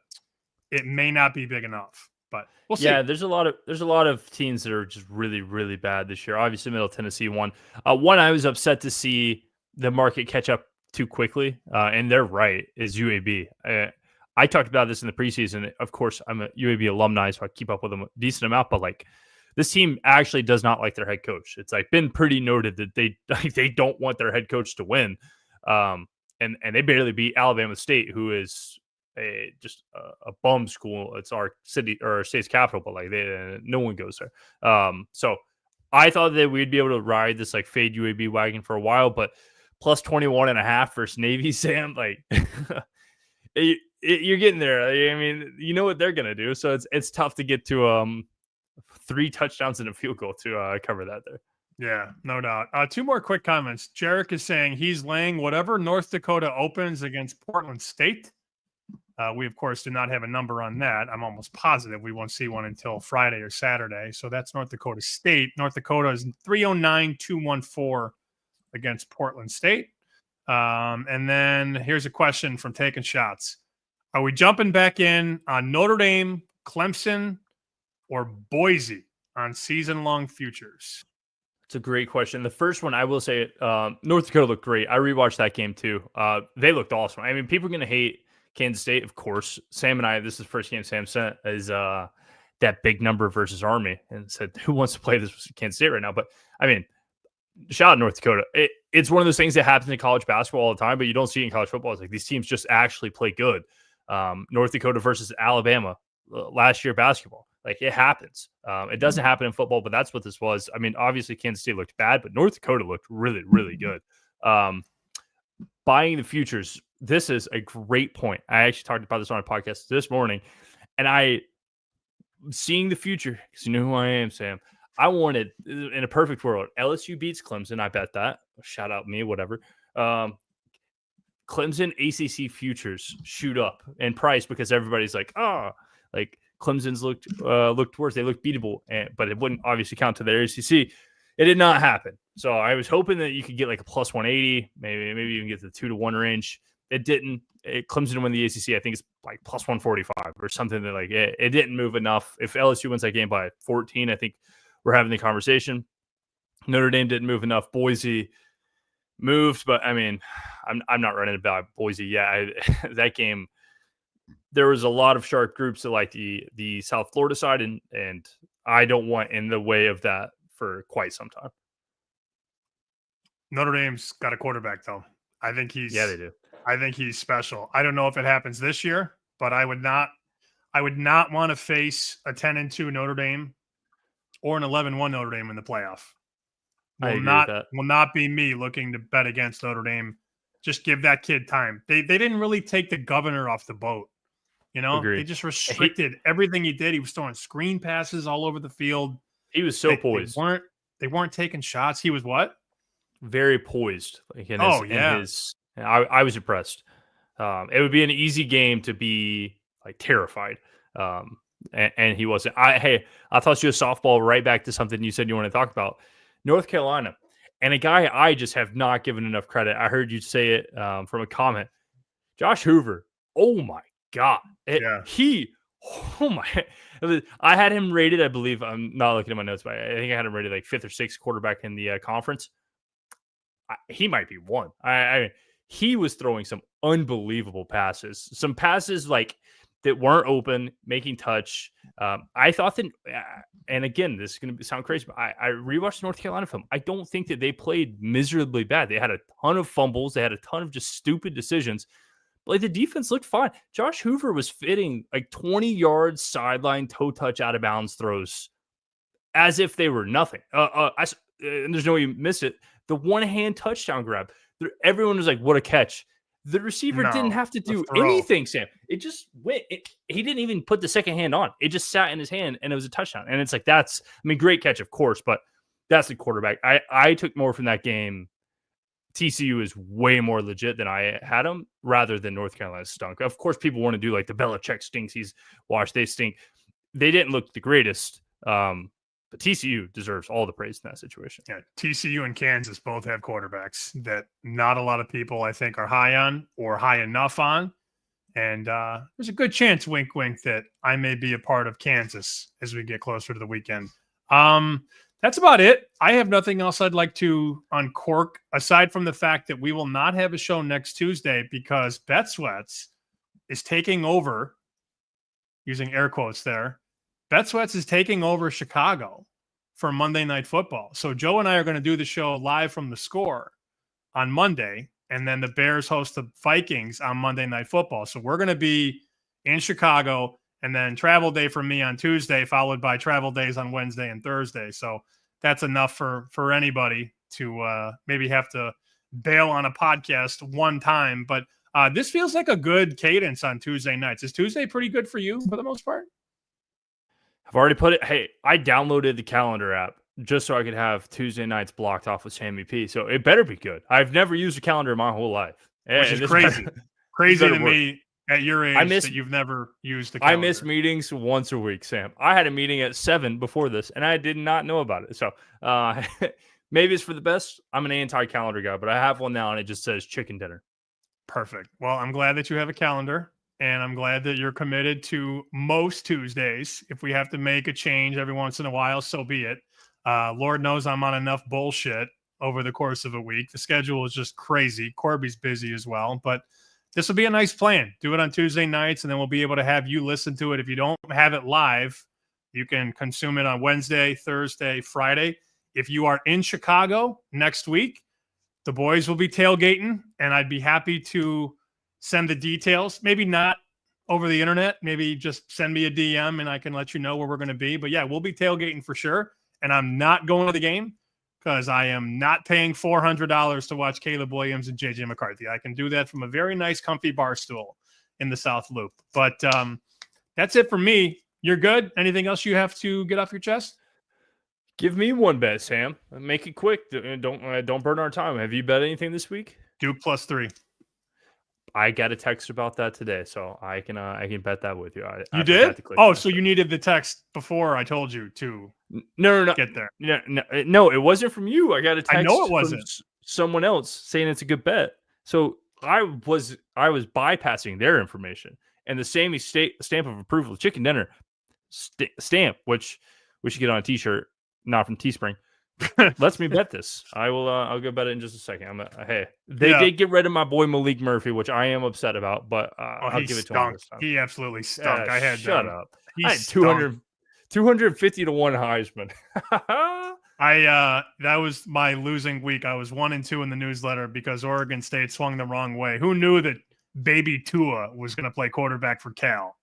it may not be big enough. But we'll see. Yeah, there's a lot of teams that are just really, really bad this year. Obviously, Middle Tennessee won. One I was upset to see the market catch up too quickly, and they're right, is UAB. I talked about this in the preseason. Of course, I'm a UAB alumni, so I keep up with them a decent amount. But this team actually does not like their head coach. It's been pretty noted that they don't want their head coach to win, and they barely beat Alabama State, who is just a bum school. It's our city or our state's capital, but no one goes there. So I thought that we'd be able to ride this fade UAB wagon for a while, but plus 21.5 versus Navy, Sam, you're getting there. I mean, you know what they're gonna do, so it's tough to get to 3 touchdowns and a field goal to cover that there. Yeah, no doubt. 2 more quick comments. Jarek is saying he's laying whatever North Dakota opens against Portland State. We, of course, do not have a number on that. I'm almost positive we won't see one until Friday or Saturday. So that's North Dakota State. North Dakota is 309-214 against Portland State. And then here's a question from Taking Shots. Are we jumping back in on Notre Dame, Clemson, or Boise on season-long futures? It's a great question. The first one, I will say, North Dakota looked great. I rewatched that game too. They looked awesome. I mean, people are going to hate Kansas State, of course. Sam and I, this is the first game Sam sent, is that big number versus Army, and said, who wants to play this with Kansas State right now? But, I mean, shout out North Dakota. It's one of those things that happens in college basketball all the time, but you don't see it in college football. It's these teams just actually play good. North Dakota versus Alabama last year basketball. It happens. It doesn't happen in football, but that's what this was. I mean, obviously Kansas State looked bad, but North Dakota looked really, really good. Buying the futures, this is a great point. I actually talked about this on a podcast this morning, and seeing the future, because you know who I am, Sam. I wanted, in a perfect world, LSU beats Clemson. I bet that. Shout out me, whatever. Clemson ACC futures shoot up in price because everybody's like, like Clemson's looked worse. They looked beatable, but it wouldn't obviously count to their ACC. It did not happen. So I was hoping that you could get like a plus 180, maybe even get the 2-1 range. It didn't. Clemson win the ACC. I think it's like plus 145 or something that like it didn't move enough. If LSU wins that game by 14, I think we're having the conversation. Notre Dame didn't move enough. Boise moved, but I mean, I'm not running about Boise. Yeah, that game, there was a lot of sharp groups that like the South Florida side, and I don't want in the way of that for quite some time. Notre Dame's got a quarterback though. I think they do. I think he's special. I don't know if it happens this year, but I would not want to face a 10-2 Notre Dame or an 11-1 Notre Dame in the playoff. Will not be me looking to bet against Notre Dame. Just give that kid time. They didn't really take the governor off the boat. You know, Agreed. They just restricted everything he did. He was throwing screen passes all over the field. He was so poised. They weren't taking shots. He was what? Very poised. Like I was impressed. It would be an easy game to be like terrified. And he wasn't. I thought you a softball right back to something you said you want to talk about. North Carolina. And a guy I just have not given enough credit. I heard you say it from a comment. Josh Hoover. Oh my God. I had him rated, I believe, I'm not looking at my notes, but I think I had him rated like 5th or 6th quarterback in the conference. He might be 1. I mean, he was throwing some unbelievable passes. Some passes like that weren't open, making touch. I thought that, and again, this is going to sound crazy, but I rewatched North Carolina film. I don't think that they played miserably bad. They had a ton of fumbles. They had a ton of just stupid decisions. But like the defense looked fine. Josh Hoover was fitting like 20 yards sideline toe touch out of bounds throws as if they were nothing. And there's no way you miss it. The one-hand touchdown grab. Everyone was like, what a catch. The receiver didn't have to do anything, Sam. It just went. He didn't even put the second hand on. It just sat in his hand, and it was a touchdown. And it's like, great catch, of course, but that's the quarterback. I took more from that game. TCU is way more legit than I had them, rather than North Carolina stunk. Of course, people want to do like the Belichick stinks. He's washed. They stink. They didn't look the greatest. But TCU deserves all the praise in that situation. Yeah, TCU and Kansas both have quarterbacks that not a lot of people, I think, are high on or high enough on. And there's a good chance, wink, wink, that I may be a part of Kansas as we get closer to the weekend. That's about it. I have nothing else I'd like to uncork, aside from the fact that we will not have a show next Tuesday because Bet Sweats is taking over, using air quotes there. Bet Sweats is taking over Chicago for Monday Night Football. So Joe and I are going to do the show live from the Score on Monday, and then the Bears host the Vikings on Monday Night Football. So we're going to be in Chicago, and then travel day for me on Tuesday, followed by travel days on Wednesday and Thursday. So that's enough for anybody to maybe have to bail on a podcast one time. But this feels like a good cadence on Tuesday nights. Is Tuesday pretty good for you for the most part? I've already put it. Hey, I downloaded the calendar app just so I could have Tuesday nights blocked off with Sammy P. So it better be good. I've never used a calendar in my whole life. Which is crazy. Crazy to me at your age that you've never used a calendar. I miss meetings once a week, Sam. I had a meeting at 7 before this, and I did not know about it. So maybe it's for the best. I'm an anti-calendar guy, but I have one now, and it just says chicken dinner. Perfect. Well, I'm glad that you have a calendar. And I'm glad that you're committed to most Tuesdays. If we have to make a change every once in a while, so be it. Lord knows I'm on enough bullshit over the course of a week. The schedule is just crazy. Corbie's busy as well. But this will be a nice plan. Do it on Tuesday nights, and then we'll be able to have you listen to it. If you don't have it live, you can consume it on Wednesday, Thursday, Friday. If you are in Chicago next week, the boys will be tailgating, and I'd be happy to send the details, maybe not over the internet, maybe just send me a DM and I can let you know where we're going to be. But yeah, we'll be tailgating for sure. And I'm not going to the game because I am not paying $400 to watch Caleb Williams and JJ McCarthy. I can do that from a very nice, comfy bar stool in the South Loop. But that's it for me. You're good. Anything else you have to get off your chest? Give me one bet, Sam. Make it quick. Don't burn our time. Have you bet anything this week? Duke +3. I got a text about that today, so I can bet that with you. I You forgot did? to click Oh, that. so you needed the text before I told you to No, get there. no, it wasn't from you. I got a text I know it from wasn't. someone else saying it's a good bet. So I was bypassing their information, and the Sammy stamp of approval, chicken dinner stamp, which we should get on a T-shirt, not from Teespring. Lets me bet this. I'll go bet it in just a second. They did get rid of my boy Malik Murphy, which I am upset about, but I'll give it to him this time. He absolutely stunk. I had shut up. He I had stunk. 250 to 1 Heisman. That was my losing week. I was 1-2 in the newsletter because Oregon State swung the wrong way. Who knew that baby Tua was going to play quarterback for Cal?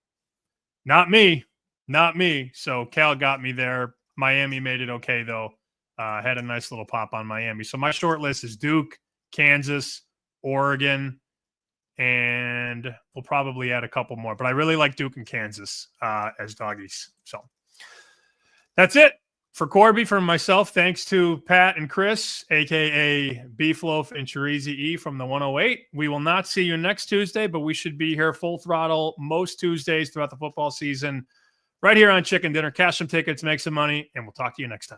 Not me. So Cal got me there. Miami made it okay though. Had a nice little pop on Miami. So my short list is Duke, Kansas, Oregon, and we'll probably add a couple more. But I really like Duke and Kansas as doggies. So that's it for Corbie. For myself, thanks to Pat and Chris, a.k.a. BeefLoaf and Chorizy-E from the 108. We will not see you next Tuesday, but we should be here full throttle most Tuesdays throughout the football season right here on Chicken Dinner. Cash some tickets, make some money, and we'll talk to you next time.